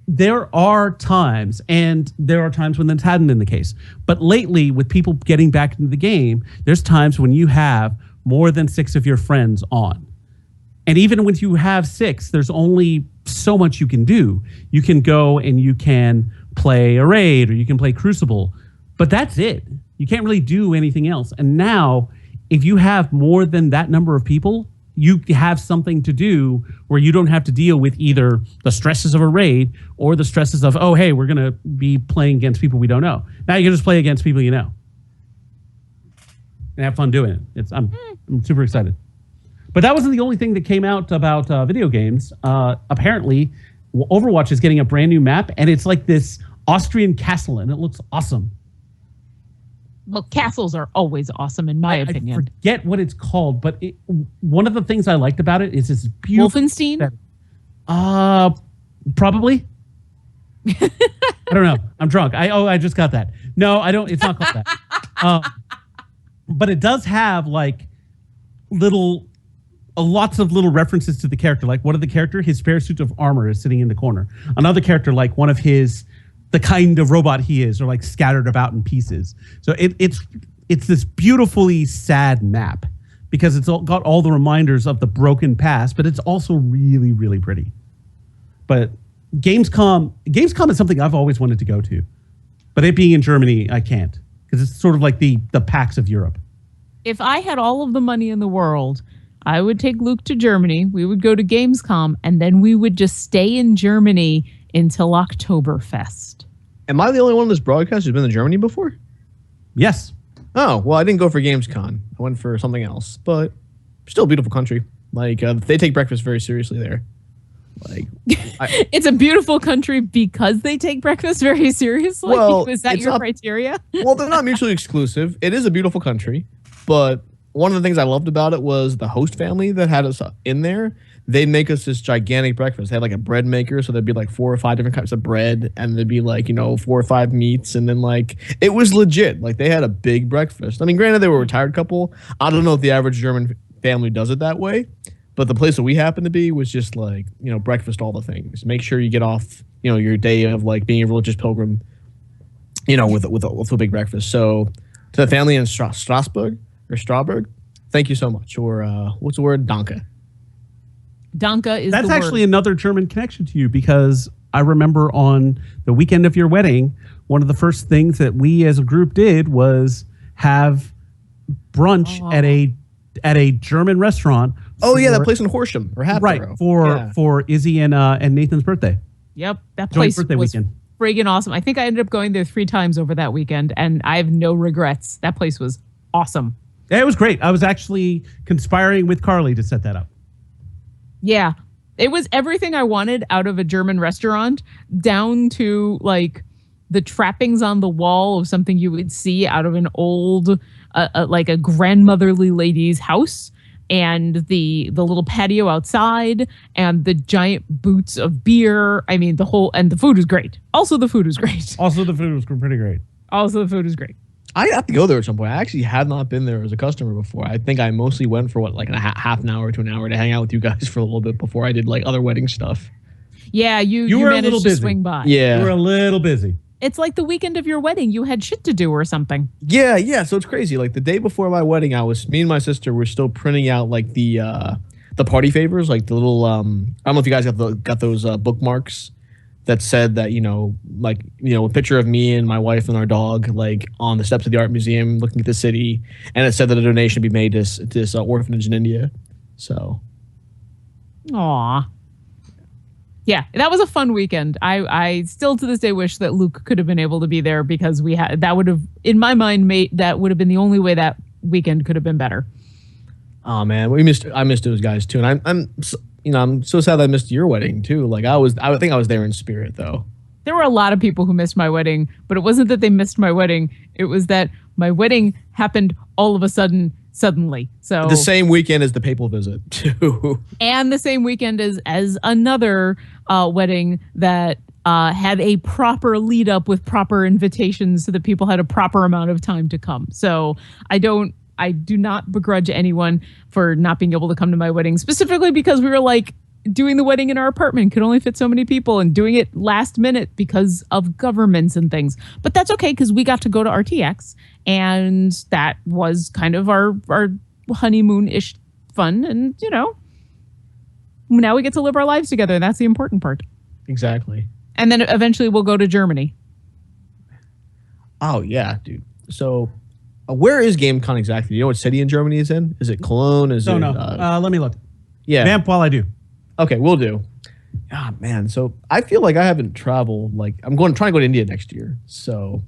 there are times, when this hadn't been the case. But lately, with people getting back into the game, there's times when you have more than 6 of your friends on. And even when you have 6, there's only so much you can do. You can go and you can play a raid or you can play Crucible, but that's it. You can't really do anything else. And now, if you have more than that number of people, you have something to do where you don't have to deal with either the stresses of a raid or the stresses of, oh, hey, we're going to be playing against people we don't know. Now you can just play against people you know and have fun doing it. I'm super excited. But that wasn't the only thing that came out about video games. Apparently, Overwatch is getting a brand new map, and it's like this Austrian castle, and it looks awesome. Well, castles are always awesome, in my opinion. I forget what it's called, but one of the things I liked about it is this beautiful... Wolfenstein? Probably. I don't know. I'm drunk. I just got that. No, I don't. It's not called that. But it does have like lots of little references to the character. Like one of the character, his spare suit of armor is sitting in the corner. Another character, like one of the kind of robot he is, are like scattered about in pieces. So it's this beautifully sad map because it's got all the reminders of the broken past, but it's also really, really pretty. But Gamescom is something I've always wanted to go to, but it being in Germany, I can't because it's sort of like the PAX of Europe. If I had all of the money in the world, I would take Luke to Germany. We would go to Gamescom, and then we would just stay in Germany until Oktoberfest. Am I the only one on this broadcast who's been to Germany before? Yes. Oh, well, I didn't go for Gamescom. I went for something else, but still a beautiful country. Like, they take breakfast very seriously there. Like, it's a beautiful country because they take breakfast very seriously? Well, is that your criteria? Well, they're not mutually exclusive. It is a beautiful country, but one of the things I loved about it was the host family that had us in there. They'd make us this gigantic breakfast. They had like a bread maker, so there'd be like 4 or 5 different types of bread, and there'd be like 4 or 5 meats, and then like it was legit. Like they had a big breakfast. I mean, granted, they were a retired couple. I don't know if the average German family does it that way, but the place that we happened to be was just like breakfast, all the things. Make sure you get off your day of like being a religious pilgrim, with a big breakfast. So to the family in Strasbourg. Thank you so much. Or what's the word? Danke. Danke is That's the actually word. another German connection to you because I remember on the weekend of your wedding, one of the first things that we as a group did was have brunch at a German restaurant. Oh yeah, that place in Horsham or Hatboro. Right, for Izzy and Nathan's birthday. Yep, that Joint place birthday was weekend. friggin' awesome. I think I ended up going there 3 times over that weekend, and I have no regrets. That place was awesome. Yeah, it was great. I was actually conspiring with Carly to set that up. Yeah, it was everything I wanted out of a German restaurant, down to like the trappings on the wall of something you would see out of an old, like a grandmotherly lady's house, and the little patio outside, and the giant boots of beer. I mean, and the food was great. Also, the food was great. Also, the food was pretty great. Also, the food was great. I have to go there at some point. I actually had not been there as a customer before. I think I mostly went for half an hour to an hour to hang out with you guys for a little bit before I did like other wedding stuff. Yeah, you were a managed little to busy. swing by. Yeah. You were a little busy. It's like the weekend of your wedding. You had shit to do or something. Yeah. So it's crazy. Like the day before my wedding, me and my sister were still printing out like the party favors, like the little I don't know if you guys got those bookmarks that said that a picture of me and my wife and our dog like on the steps of the art museum looking at the city, and it said that a donation be made to this orphanage in India. So Aw. Yeah, that was a fun weekend. I still to this day wish that Luke could have been able to be there because that would have, in my mind, that would have been the only way that weekend could have been better. Oh man, I missed those guys too, and I'm so sad that I missed your wedding too. Like I think I was there in spirit though. There were a lot of people who missed my wedding, but it wasn't that they missed my wedding. It was that my wedding happened all of a sudden, suddenly. So the same weekend as the papal visit too. And the same weekend as another wedding that had a proper lead up with proper invitations so that people had a proper amount of time to come. So I do not begrudge anyone for not being able to come to my wedding, specifically because we were like doing the wedding in our apartment, could only fit so many people, and doing it last minute because of governments and things. But that's okay because we got to go to RTX, and that was kind of our honeymoon-ish fun. And, now we get to live our lives together. And that's the important part. Exactly. And then eventually we'll go to Germany. Oh, yeah, dude. So where is GameCon exactly? Do you know what city in Germany is in? Is it Cologne? No. Let me look. Yeah. Vamp while I do. Okay, we'll do. Ah, man. So I feel like I haven't traveled. Like I'm trying to go to India next year. So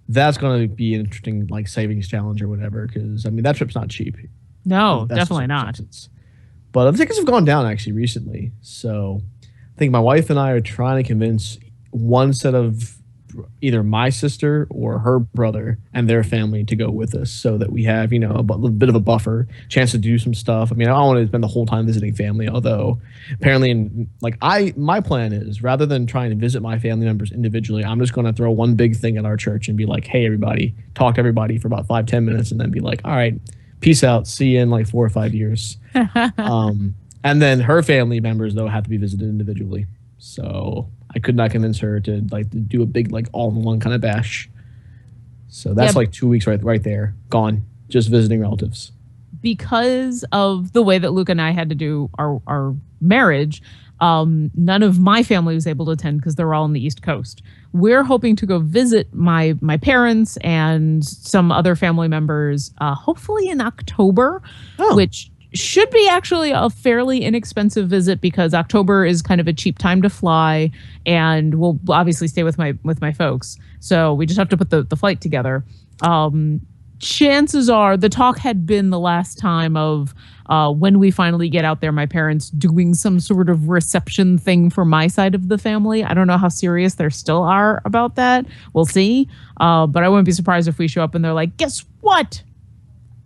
that's going to be an interesting like savings challenge or whatever. Because I mean that trip's not cheap. No, That's definitely just not. nonsense. But the tickets have gone down actually recently. So I think my wife and I are trying to convince one set of either my sister or her brother and their family to go with us so that we have, a bit of a buffer, chance to do some stuff. I mean, I don't want to spend the whole time visiting family, although apparently my plan is rather than trying to visit my family members individually, I'm just going to throw one big thing at our church and be like, hey, everybody, talk to everybody for about 5-10 minutes and then be like, all right, peace out. See you in like 4 or 5 years. And then her family members, though, have to be visited individually. So I could not convince her to do a big all-in-one kind of bash. So that's 2 weeks right there, gone, just visiting relatives. Because of the way that Luke and I had to do our marriage, none of my family was able to attend because they're all on the East Coast. We're hoping to go visit my parents and some other family members, hopefully in October, which should be actually a fairly inexpensive visit because October is kind of a cheap time to fly, and we'll obviously stay with my folks. So we just have to put the flight together. Chances are the talk had been the last time of when we finally get out there, my parents doing some sort of reception thing for my side of the family. I don't know how serious they still are about that. We'll see. But I wouldn't be surprised if we show up and they're like, guess what?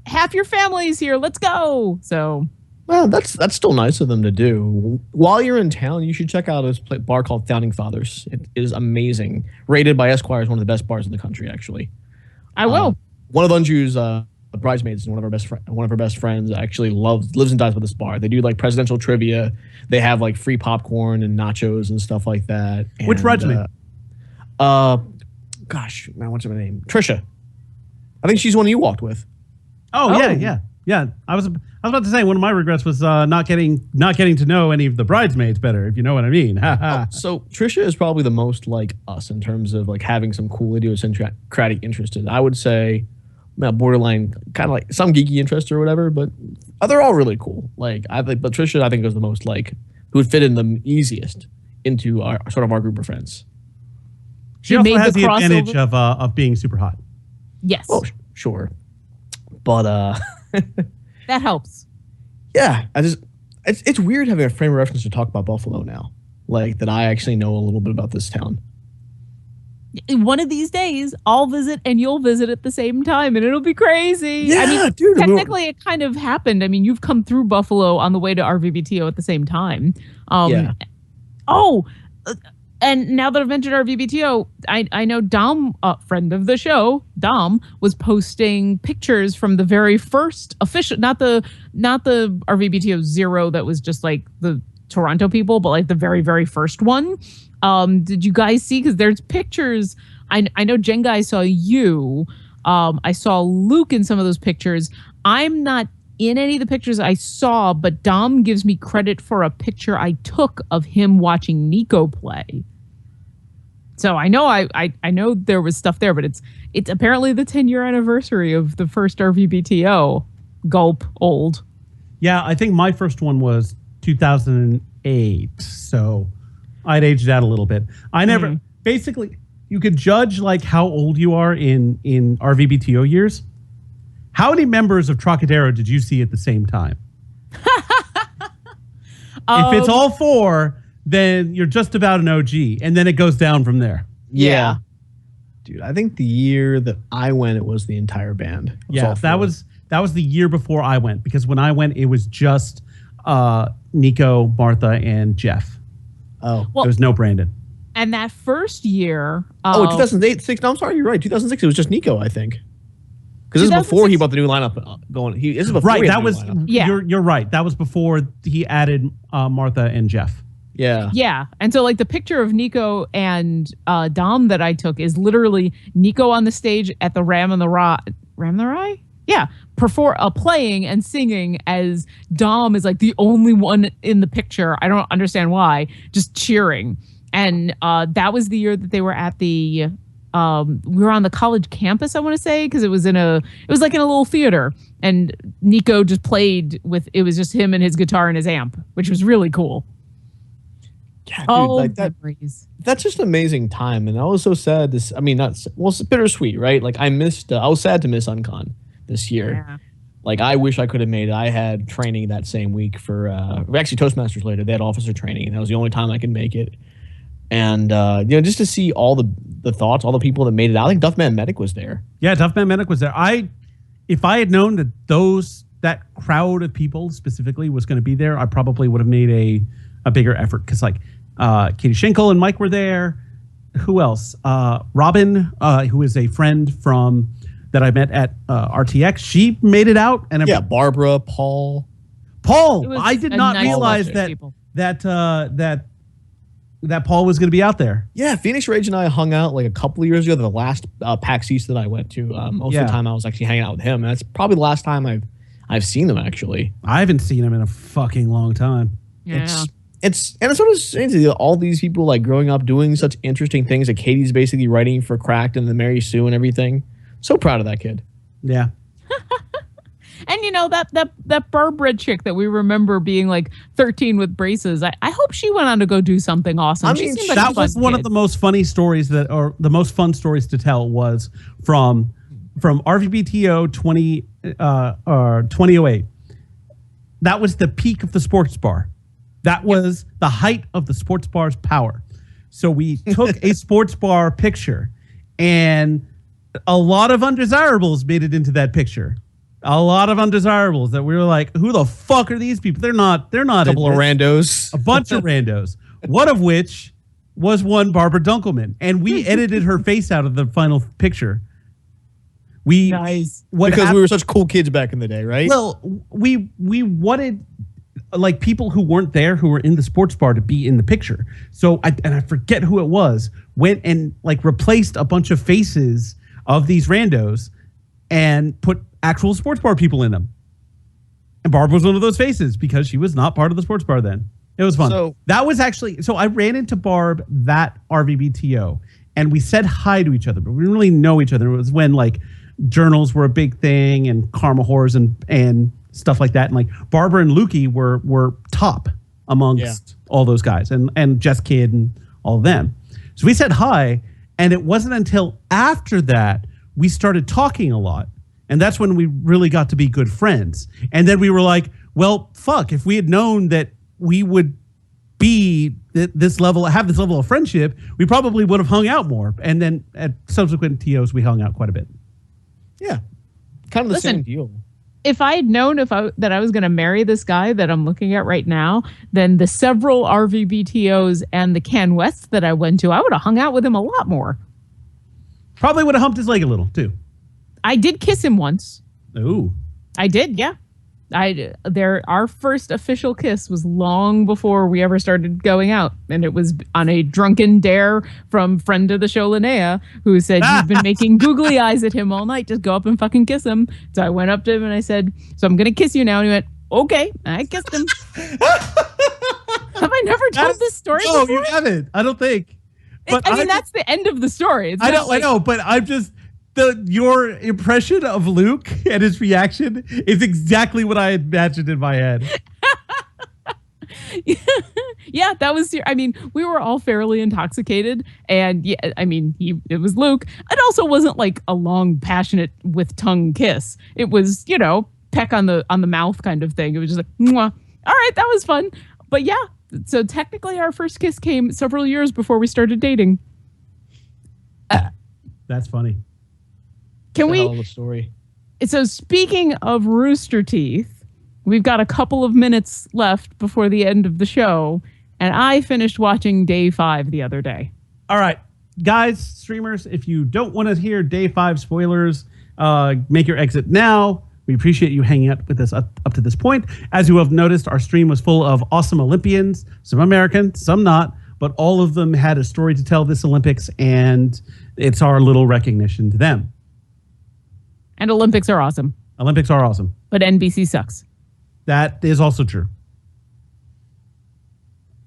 Half your family's here. Let's go. So, well, that's still nice of them to do. While you're in town, you should check out this bar called Founding Fathers. It is amazing. Rated by Esquire as one of the best bars in the country, actually. I will. One of Unju's bridesmaids and one of her best friends actually lives and dies with this bar. They do prsidential trivia. They have free popcorn and nachos and stuff like that. Which bridesmaid? Gosh, man, what's her name? Trisha. I think she's the one you walked with. Oh. Yeah. I was about to say one of my regrets was not getting to know any of the bridesmaids better, if you know what I mean. So Trisha is probably the most like us in terms of having some cool idiosyncratic interest in. I would say borderline kind of some geeky interest or whatever, but they're all really cool. But Trisha I think was the most who would fit in the easiest into our group of friends. She also has the advantage of being super hot. Yes. Well, sure. But that helps. Yeah, it's weird having a frame of reference to talk about Buffalo now. That I actually know a little bit about this town. One of these days, I'll visit and you'll visit at the same time, and it'll be crazy. Yeah, dude. Technically, it kind of happened. I mean, you've come through Buffalo on the way to RVBTO at the same time. Yeah. Oh, and now that I've mentioned RVBTO, I know Dom, friend of the show, Dom, was posting pictures from the very first official, not the RVBTO 0 that was just the Toronto people, but the very, very first one. Did you guys see? Because there's pictures. I know Jenga, I saw you. I saw Luke in some of those pictures. I'm not in any of the pictures I saw, but Dom gives me credit for a picture I took of him watching Nico play. So I know I know there was stuff there, but it's apparently the 10-year anniversary of the first RVBTO. Gulp, old. Yeah, I think my first one was 2008. So I'd aged out a little bit. I never basically you could judge like how old you are in RVBTO years. How many members of Trocadero did you see at the same time? If it's all 4, then you're just about an OG, and then it goes down from there. Yeah. Dude, I think the year that I went, it was the entire band. Yeah, that was the year before I went, because when I went, it was just Nico, Martha, and Jeff. Oh, well, there was no Brandon. And that first year, 2008, 6. No, I'm sorry, you're right. 2006, it was just Nico, I think. Because this is before he brought the new lineup going. This is before right. He had that the was new lineup. Yeah. You're right. That was before he added Martha and Jeff. Yeah. Yeah. And so like the picture of Nico and Dom that I took is literally Nico on the stage at the Ram and the Rye? Yeah. Playing and singing as Dom is like the only one in the picture. I don't understand why. Just cheering. And that was the year that they were at the we were on the college campus, I want to say, because it was like in a little theater, and Nico just played it was just him and his guitar and his amp, which was really cool. Yeah, dude, memories. That's just an amazing time. And I was so sad it's bittersweet, right? Like I was sad to miss Uncon this year. Yeah. Like I wish I could have made it. I had training that same week for actually Toastmasters later. They had officer training, and that was the only time I could make it. And just to see all the thoughts, all the people that made it out. I think Duffman Medic was there. Yeah, Duffman Medic was there. If I had known that that crowd of people specifically was going to be there, I probably would have made a bigger effort, because like Katie Schenkel and Mike were there. Who else? Robin, who is a friend that I met at RTX. She made it out. And Barbara, Paul. I did not realize that Paul was going to be out there. Yeah, Phoenix Rage and I hung out like a couple of years ago. The last PAX East that I went to, most of the time I was actually hanging out with him. And that's probably the last time I've seen them, actually. I haven't seen him in a fucking long time. Yeah. It's sort of strange, all these people like growing up doing such interesting things. Like Katie's basically writing for Cracked and the Mary Sue and everything. So proud of that kid. Yeah. And that Barbara chick that we remember being like 13 with braces, I hope she went on to go do something awesome. I mean, that was one of the most funny stories or the most fun stories to tell was from RVBTO 2008. That was the peak of the sports bar. That was the height of the sports bar's power. So we took a sports bar picture, and a lot of undesirables made it into that picture. A lot of undesirables that we were like, who the fuck are these people? They're not. A couple of randos. A bunch of randos. One of which was one Barbara Dunkelman. And we edited her face out of the final picture. Nice. Because we were such cool kids back in the day, right? Well, we wanted like people who weren't there, who were in the sports bar, to be in the picture. So I forget who it was, went and like replaced a bunch of faces of these randos and put actual sports bar people in them. And Barb was one of those faces because she was not part of the sports bar then. It was fun. So I ran into Barb that RVBTO, and we said hi to each other, but we didn't really know each other. It was when like journals were a big thing and karma whores and stuff like that. And like Barbara and Lukey were top amongst all those guys, and Jess Kidd and all of them. So we said hi, and it wasn't until after that we started talking a lot. And that's when we really got to be good friends. And then we were like, well, fuck, if we had known that we would be have this level of friendship, we probably would have hung out more. And then at subsequent TOs, we hung out quite a bit. Yeah. Kind of the same deal. If I had known that I was going to marry this guy that I'm looking at right now, then the several RVBTOs and the Can West that I went to, I would have hung out with him a lot more. Probably would have humped his leg a little, too. I did kiss him once. Ooh. I did, yeah. Our first official kiss was long before we ever started going out, and it was on a drunken dare from friend of the show Linnea, who said, "You've been making googly eyes at him all night. Just go up and fucking kiss him." So I went up to him and I said, "So I'm gonna kiss you now." And he went, "Okay." And I kissed him. Have I never told this story before? No, you haven't. I don't think. But I mean, that's the end of the story. I know, but I'm just. Your impression of Luke and his reaction is exactly what I imagined in my head. Yeah, that was. I mean, we were all fairly intoxicated, and yeah, I mean, it was Luke. It also wasn't like a long, passionate with tongue kiss. It was, peck on the mouth kind of thing. It was just like, mwah. All right, that was fun. But yeah, so technically, our first kiss came several years before we started dating. That's funny. Can we? Hell of a story. So speaking of Rooster Teeth, we've got a couple of minutes left before the end of the show, and I finished watching Day 5 the other day. All right, guys, streamers, if you don't want to hear Day 5 spoilers, make your exit now. We appreciate you hanging out with us up to this point. As you have noticed, our stream was full of awesome Olympians, some American, some not, but all of them had a story to tell this Olympics, and it's our little recognition to them. And Olympics are awesome. Olympics are awesome. But NBC sucks. That is also true.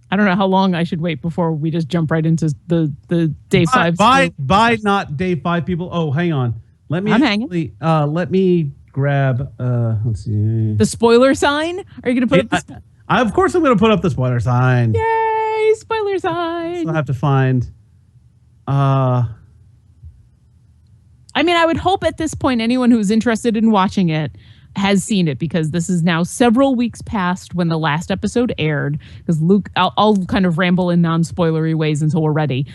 I don't know how long I should wait before we just jump right into the Day 5. Bye, not Day 5 people. Oh, hang on. I'm hanging. Let me grab, let's see. The spoiler sign? Are you going to put up the... Of course I'm going to put up the spoiler sign. Yay, spoiler sign. So I have to find... I mean, I would hope at this point anyone who's interested in watching it has seen it, because this is now several weeks past when the last episode aired. Because Luke, I'll kind of ramble in non-spoilery ways until we're ready.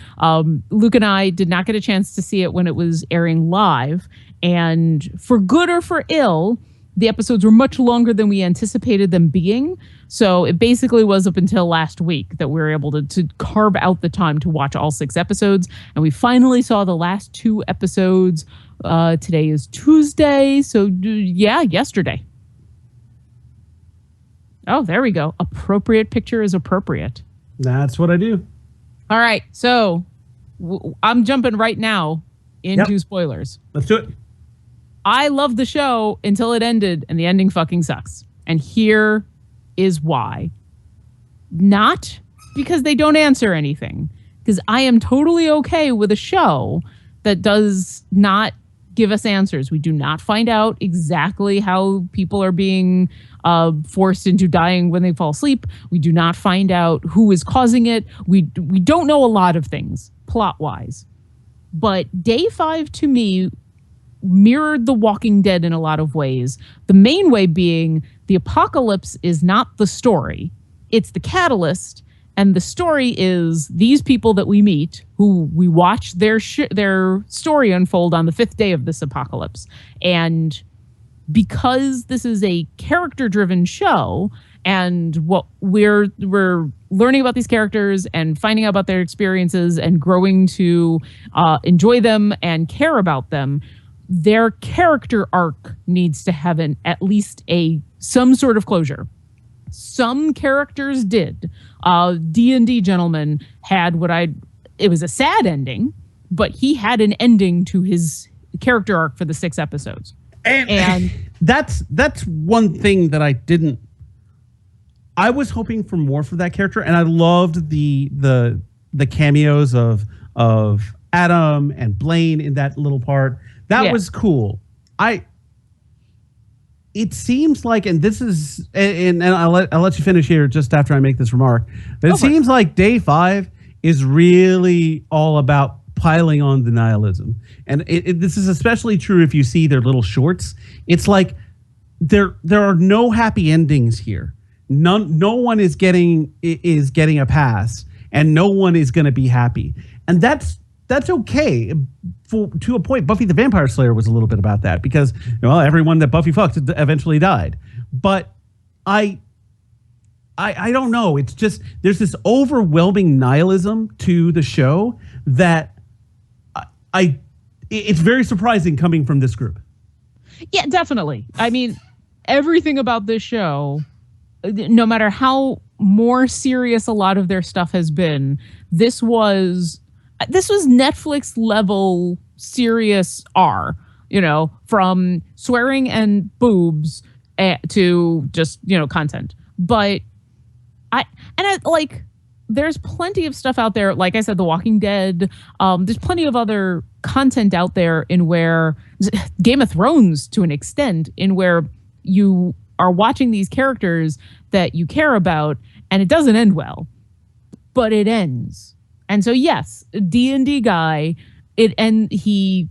Luke and I did not get a chance to see it when it was airing live. And for good or for ill, the episodes were much longer than we anticipated them being. So it basically was up until last week that we were able to carve out the time to watch all 6 episodes. And we finally saw the last 2 episodes. Today is Tuesday. So yeah, yesterday. Oh, there we go. Appropriate picture is appropriate. That's what I do. All right. So I'm jumping right now into spoilers. Let's do it. I loved the show until it ended, and the ending fucking sucks. And here is why. Not because they don't answer anything, because I am totally okay with a show that does not give us answers. We do not find out exactly how people are being forced into dying when they fall asleep. We do not find out who is causing it. We don't know a lot of things plot-wise. But Day 5 to me mirrored The Walking Dead in a lot of ways. The main way being the apocalypse is not the story. It's the catalyst. And the story is these people that we meet, who we watch their story unfold on the 5th day of this apocalypse. And because this is a character-driven show, and what we're learning about these characters and finding out about their experiences and growing to enjoy them and care about them, their character arc needs to have at least some sort of closure. Some characters did. D&D gentleman had it was a sad ending, but he had an ending to his character arc for the 6 episodes. And that's one thing that I was hoping for more for that character, and I loved the cameos of Adam and Blaine in that little part. That was cool. It seems like, and this is, and I'll let you finish here just after I make this remark, but it seems like Day 5 is really all about piling on the nihilism. And this is especially true if you see their little shorts. It's like there are no happy endings here. No one is getting a pass, and no one is going to be happy. And that's okay. To a point, Buffy the Vampire Slayer was a little bit about that, because everyone that Buffy fucked eventually died. But I don't know. It's just there's this overwhelming nihilism to the show that it's very surprising coming from this group. Yeah, definitely. I mean, everything about this show, no matter how more serious a lot of their stuff has been, this was Netflix level serious R, from swearing and boobs to just, content. But there's plenty of stuff out there. Like I said, The Walking Dead, there's plenty of other content out there in where Game of Thrones, to an extent, in where you are watching these characters that you care about, and it doesn't end well, but it ends. And so yes, D&D guy, he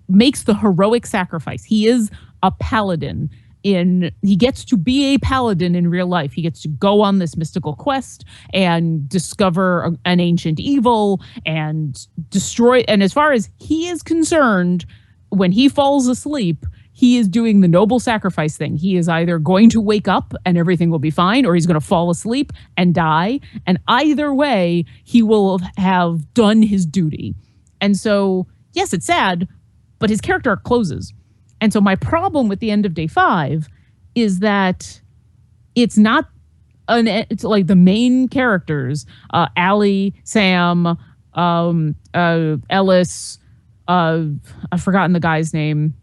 makes the heroic sacrifice. He is a paladin. He gets to be a paladin in real life. He gets to go on this mystical quest and discover an ancient evil and destroy. And as far as he is concerned, when he falls asleep, he is doing the noble sacrifice thing. He is either going to wake up and everything will be fine, or he's going to fall asleep and die. And either way, he will have done his duty. And so, yes, it's sad, but his character arc closes. And so my problem with the end of day 5 is that it's it's like the main characters, Allie, Sam, Ellis, I've forgotten the guy's name.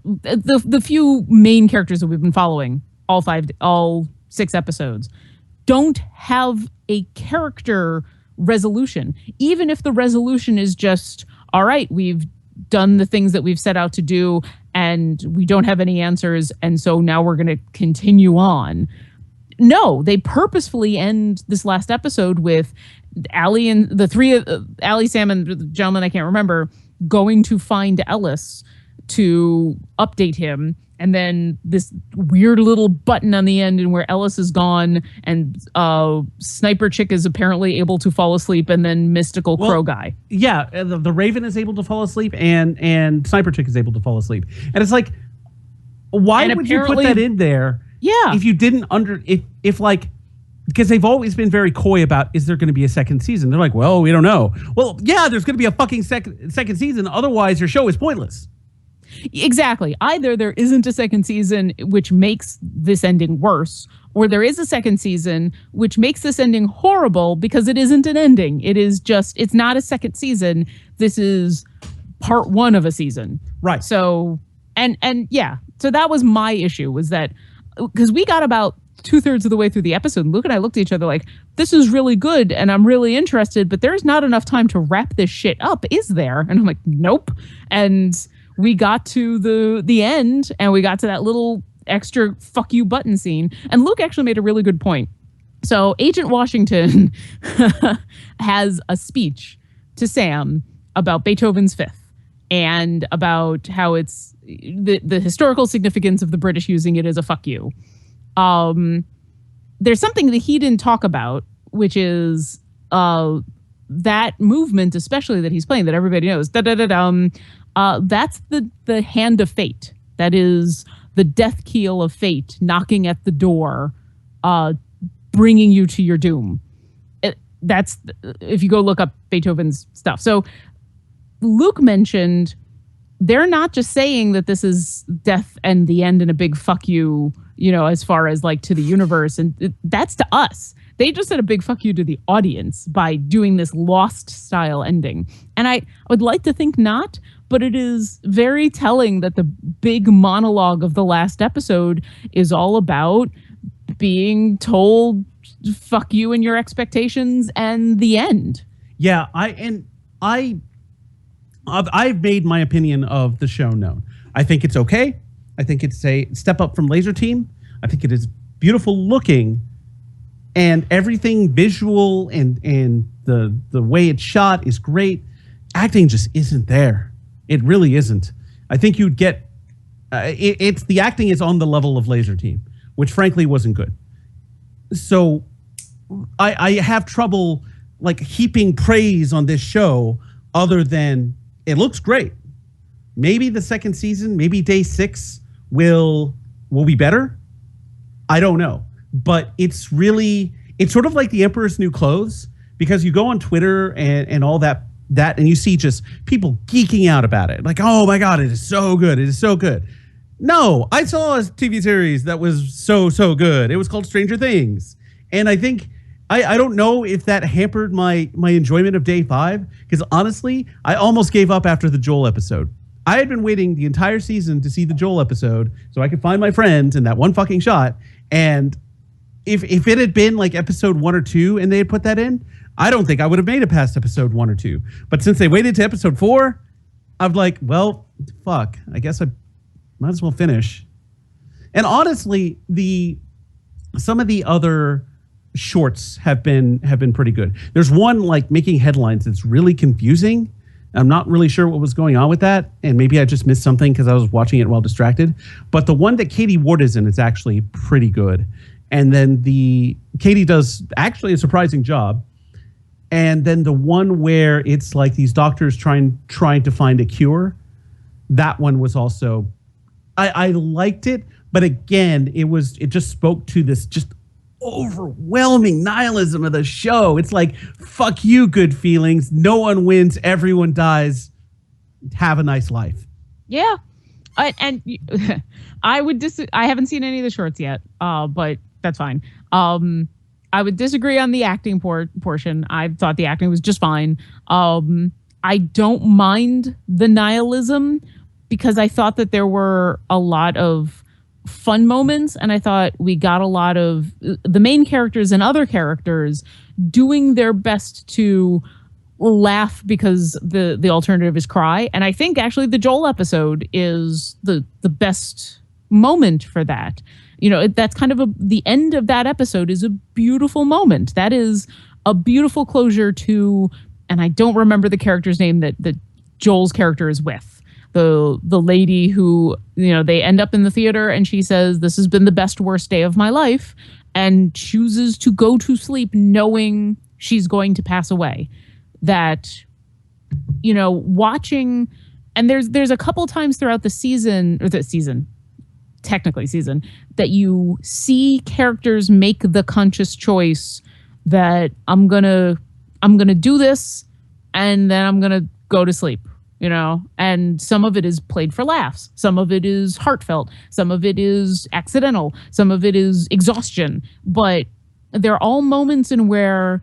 The few main characters that we've been following, all 6 episodes, don't have a character resolution. Even if the resolution is just, all right, we've done the things that we've set out to do and we don't have any answers, and so now we're going to continue on. No, they purposefully end this last episode with Allie and the three of Allie, Sam, and the gentleman I can't remember going to find Ellis to update him, and then this weird little button on the end and where Ellis is gone, and Sniper Chick is apparently able to fall asleep, and then Mystical Crow guy. Yeah, the Raven is able to fall asleep, and Sniper Chick is able to fall asleep. And it's like, why would you put that in there? Yeah. If you didn't if like, because they've always been very coy about, is there going to be a second season? They're like, well, we don't know. Well, yeah, there's going to be a fucking second season. Otherwise, your show is pointless. Exactly. Either there isn't a second season, which makes this ending worse, or there is a second season, which makes this ending horrible because it isn't an ending. It is just, it's not a second season. This is part 1 of a season. Right. So, and yeah. So that was my issue, was that because we got about 2/3 of the way through the episode, and Luke and I looked at each other like, this is really good and I'm really interested, but there's not enough time to wrap this shit up, is there? And I'm like, nope. And we got to the end, and we got to that little extra fuck you button scene. And Luke actually made a really good point. So Agent Washington has a speech to Sam about Beethoven's Fifth and about how it's the historical significance of the British using it as a fuck you. There's something that he didn't talk about, which is that movement, especially that he's playing, that everybody knows. That's the hand of fate. That is the death keel of fate knocking at the door, bringing you to your doom. That's if you go look up Beethoven's stuff. So Luke mentioned they're not just saying that this is death and the end and a big fuck you, as far as like to the universe, and that's to us. They just said a big fuck you to the audience by doing this Lost style ending. And I would like to think not, but it is very telling that the big monologue of the last episode is all about being told fuck you and your expectations and the end. Yeah, I've made my opinion of the show known. I think it's okay. I think it's a step up from Laser Team. I think it is beautiful looking, and everything visual and the way it's shot is great. Acting just isn't there. It really isn't. I think you'd get it's the acting is on the level of Laser Team, which frankly wasn't good. So I have trouble like heaping praise on this show other than it looks great. Maybe the second season, maybe day 6 will be better. I don't know. But it's sort of like the Emperor's New Clothes, because you go on Twitter and all that and you see just people geeking out about it. Like, oh my God, it is so good. It is so good. No, I saw a TV series that was so good. It was called Stranger Things. And I think, I don't know if that hampered my enjoyment of day 5, because honestly, I almost gave up after the Joel episode. I had been waiting the entire season to see the Joel episode so I could find my friends in that one fucking shot. And if it had been like episode 1 or 2 and they had put that in, I don't think I would have made it past episode 1 or 2. But since they waited to episode 4, I'm like, well, fuck, I guess I might as well finish. And honestly, some of the other shorts have been pretty good. There's one like making headlines that's really confusing. I'm not really sure what was going on with that, and maybe I just missed something because I was watching it while distracted. But the one that Katie Ward is in is actually pretty good. And then Katie does actually a surprising job. And then the one where it's like these doctors trying to find a cure, that one was also, I liked it, but again, it just spoke to this just overwhelming nihilism of the show. It's like, fuck you, good feelings. No one wins. Everyone dies. Have a nice life. Yeah. I haven't seen any of the shorts yet, but that's fine. I would disagree on the acting portion. I thought the acting was just fine. I don't mind the nihilism because I thought that there were a lot of fun moments, and I thought we got a lot of the main characters and other characters doing their best to laugh because the alternative is cry. And I think actually the Joel episode is the best moment for that. You know, that's kind of the end of that episode is a beautiful moment. That is a beautiful closure to, and I don't remember the character's name that Joel's character is with. The lady who, you know, they end up in the theater and she says, "This has been the best, worst day of my life," and chooses to go to sleep knowing she's going to pass away. That, you know, watching, and there's a couple times throughout the season, that you see characters make the conscious choice that I'm gonna do this and then I'm gonna go to sleep. You know, and some of it is played for laughs. Some of it is heartfelt. Some of it is accidental. Some of it is exhaustion. But they're all moments in where,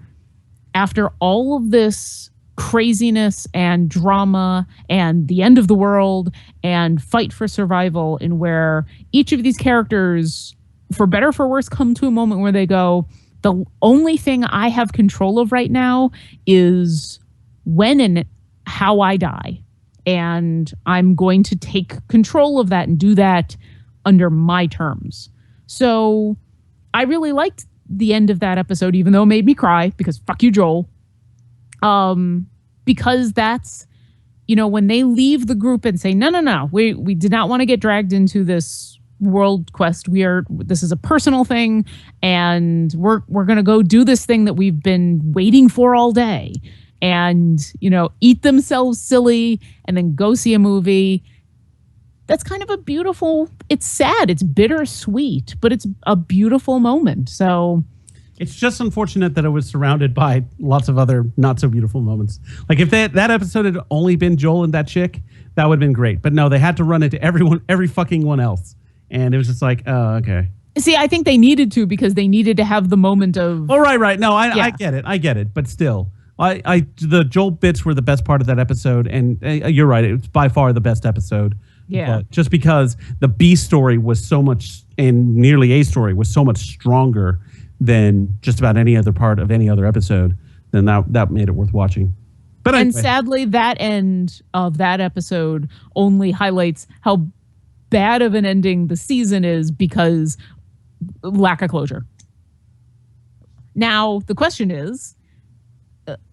after all of this craziness and drama and the end of the world and fight for survival, in where each of these characters, for better or for worse, come to a moment where they go, the only thing I have control of right now is when and how I die. And I'm going to take control of that and do that under my terms. So I really liked the end of that episode, even though it made me cry because fuck you, Joel. Because that's, you know, when they leave the group and say, no, we did not want to get dragged into this world quest. This is a personal thing, and we're going to go do this thing that we've been waiting for all day. And, you know, eat themselves silly and then go see a movie. That's kind of a beautiful, it's sad, it's bittersweet, but it's a beautiful moment. So it's just unfortunate that it was surrounded by lots of other not so beautiful moments. Like if that episode had only been Joel and that chick, that would have been great. But no, they had to run into every fucking one else. And it was just like, oh, okay. See, I think they needed to, because they needed to have the moment of. Oh, right. No, I get it. But still. The Joel bits were the best part of that episode, and you're right, it was by far the best episode. Yeah. But just because the B story was so much, and nearly A story was so much stronger than just about any other part of any other episode, then that made it worth watching. But anyway. And sadly, that end of that episode only highlights how bad of an ending the season is because lack of closure. Now, the question is,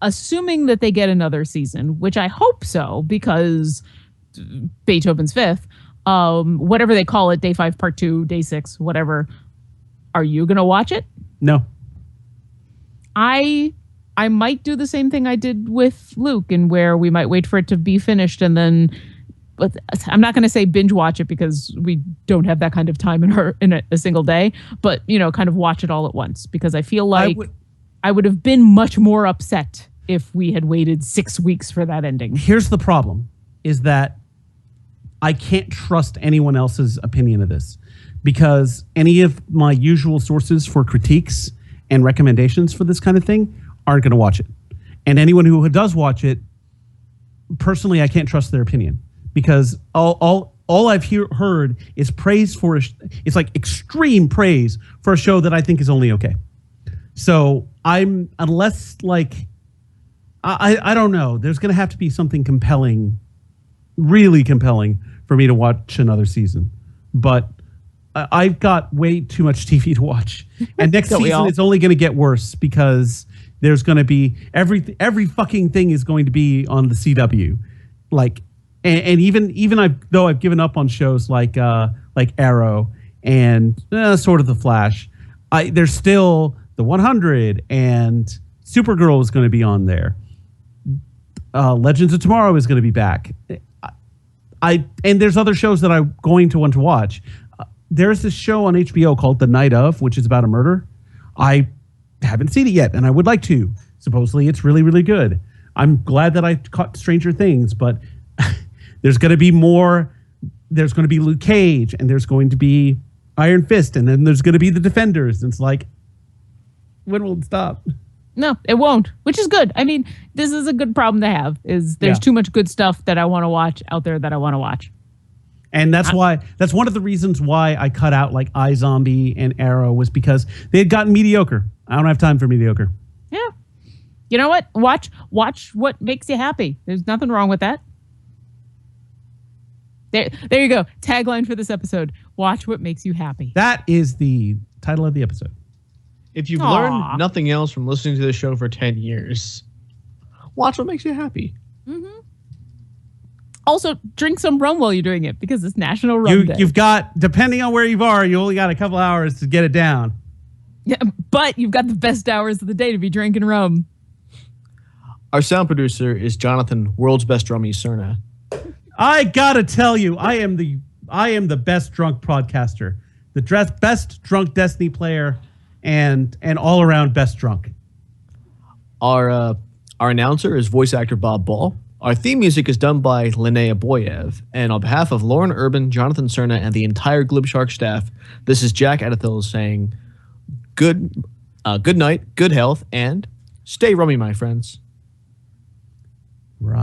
assuming that they get another season, which I hope so, because Beethoven's Fifth, whatever they call it, day 5, part 2, day 6, whatever, are you going to watch it? No. I might do the same thing I did with Luke, and where we might wait for it to be finished and then, but I'm not going to say binge watch it because we don't have that kind of time in a single day, but, you know, kind of watch it all at once, because I feel like I would have been much more upset if we had waited 6 weeks for that ending. Here's the problem, is that I can't trust anyone else's opinion of this, because any of my usual sources for critiques and recommendations for this kind of thing aren't going to watch it. And anyone who does watch it, personally, I can't trust their opinion, because all I've heard is praise for it's like extreme praise for a show that I think is only okay. So unless like, I don't know, there's going to have to be something compelling, really compelling, for me to watch another season. But I've got way too much TV to watch, and next Don't we season all? it's only going to get worse because there's going to be every fucking thing is going to be on the CW, like, and even I've given up on shows like Arrow and sort of The Flash. There's still the 100 and Supergirl is going to be on there. Legends of Tomorrow is going to be back. And there's other shows that I'm going to want to watch. There's this show on HBO called The Night Of, which is about a murder. I haven't seen it yet, and I would like to. Supposedly, it's really, really good. I'm glad that I caught Stranger Things, but there's going to be more. There's going to be Luke Cage, and there's going to be Iron Fist, and then there's going to be The Defenders. And it's like, when will it stop? No, it won't, which is good. I mean, this is a good problem to have, is there's Yeah. too much good stuff that I want to watch out there that I want to watch. And that's one of the reasons why I cut out like iZombie and Arrow, was because they had gotten mediocre. I don't have time for mediocre. Yeah. You know what? Watch what makes you happy. There's nothing wrong with that. There you go. Tagline for this episode. Watch what makes you happy. That is the title of the episode. If you've Aw. learned nothing else from listening to the show for 10 years, watch what makes you happy. Also, drink some rum while you're doing it because it's National Rum Day. You've got, depending on where you are, you only got a couple hours to get it down. Yeah, but you've got the best hours of the day to be drinking rum. Our sound producer is Jonathan, world's best drummy Cerna. I gotta tell you, I am the best drunk podcaster, the best drunk Destiny player, and all around best drunk. Our announcer is voice actor Bob Ball. Our theme music is done by Linnea Boyev. And on behalf of Lauren Urban, Jonathan Cerna, and the entire Glib Shark staff, this is Jack Edithil saying good night, good health, and stay rummy, my friends. Right.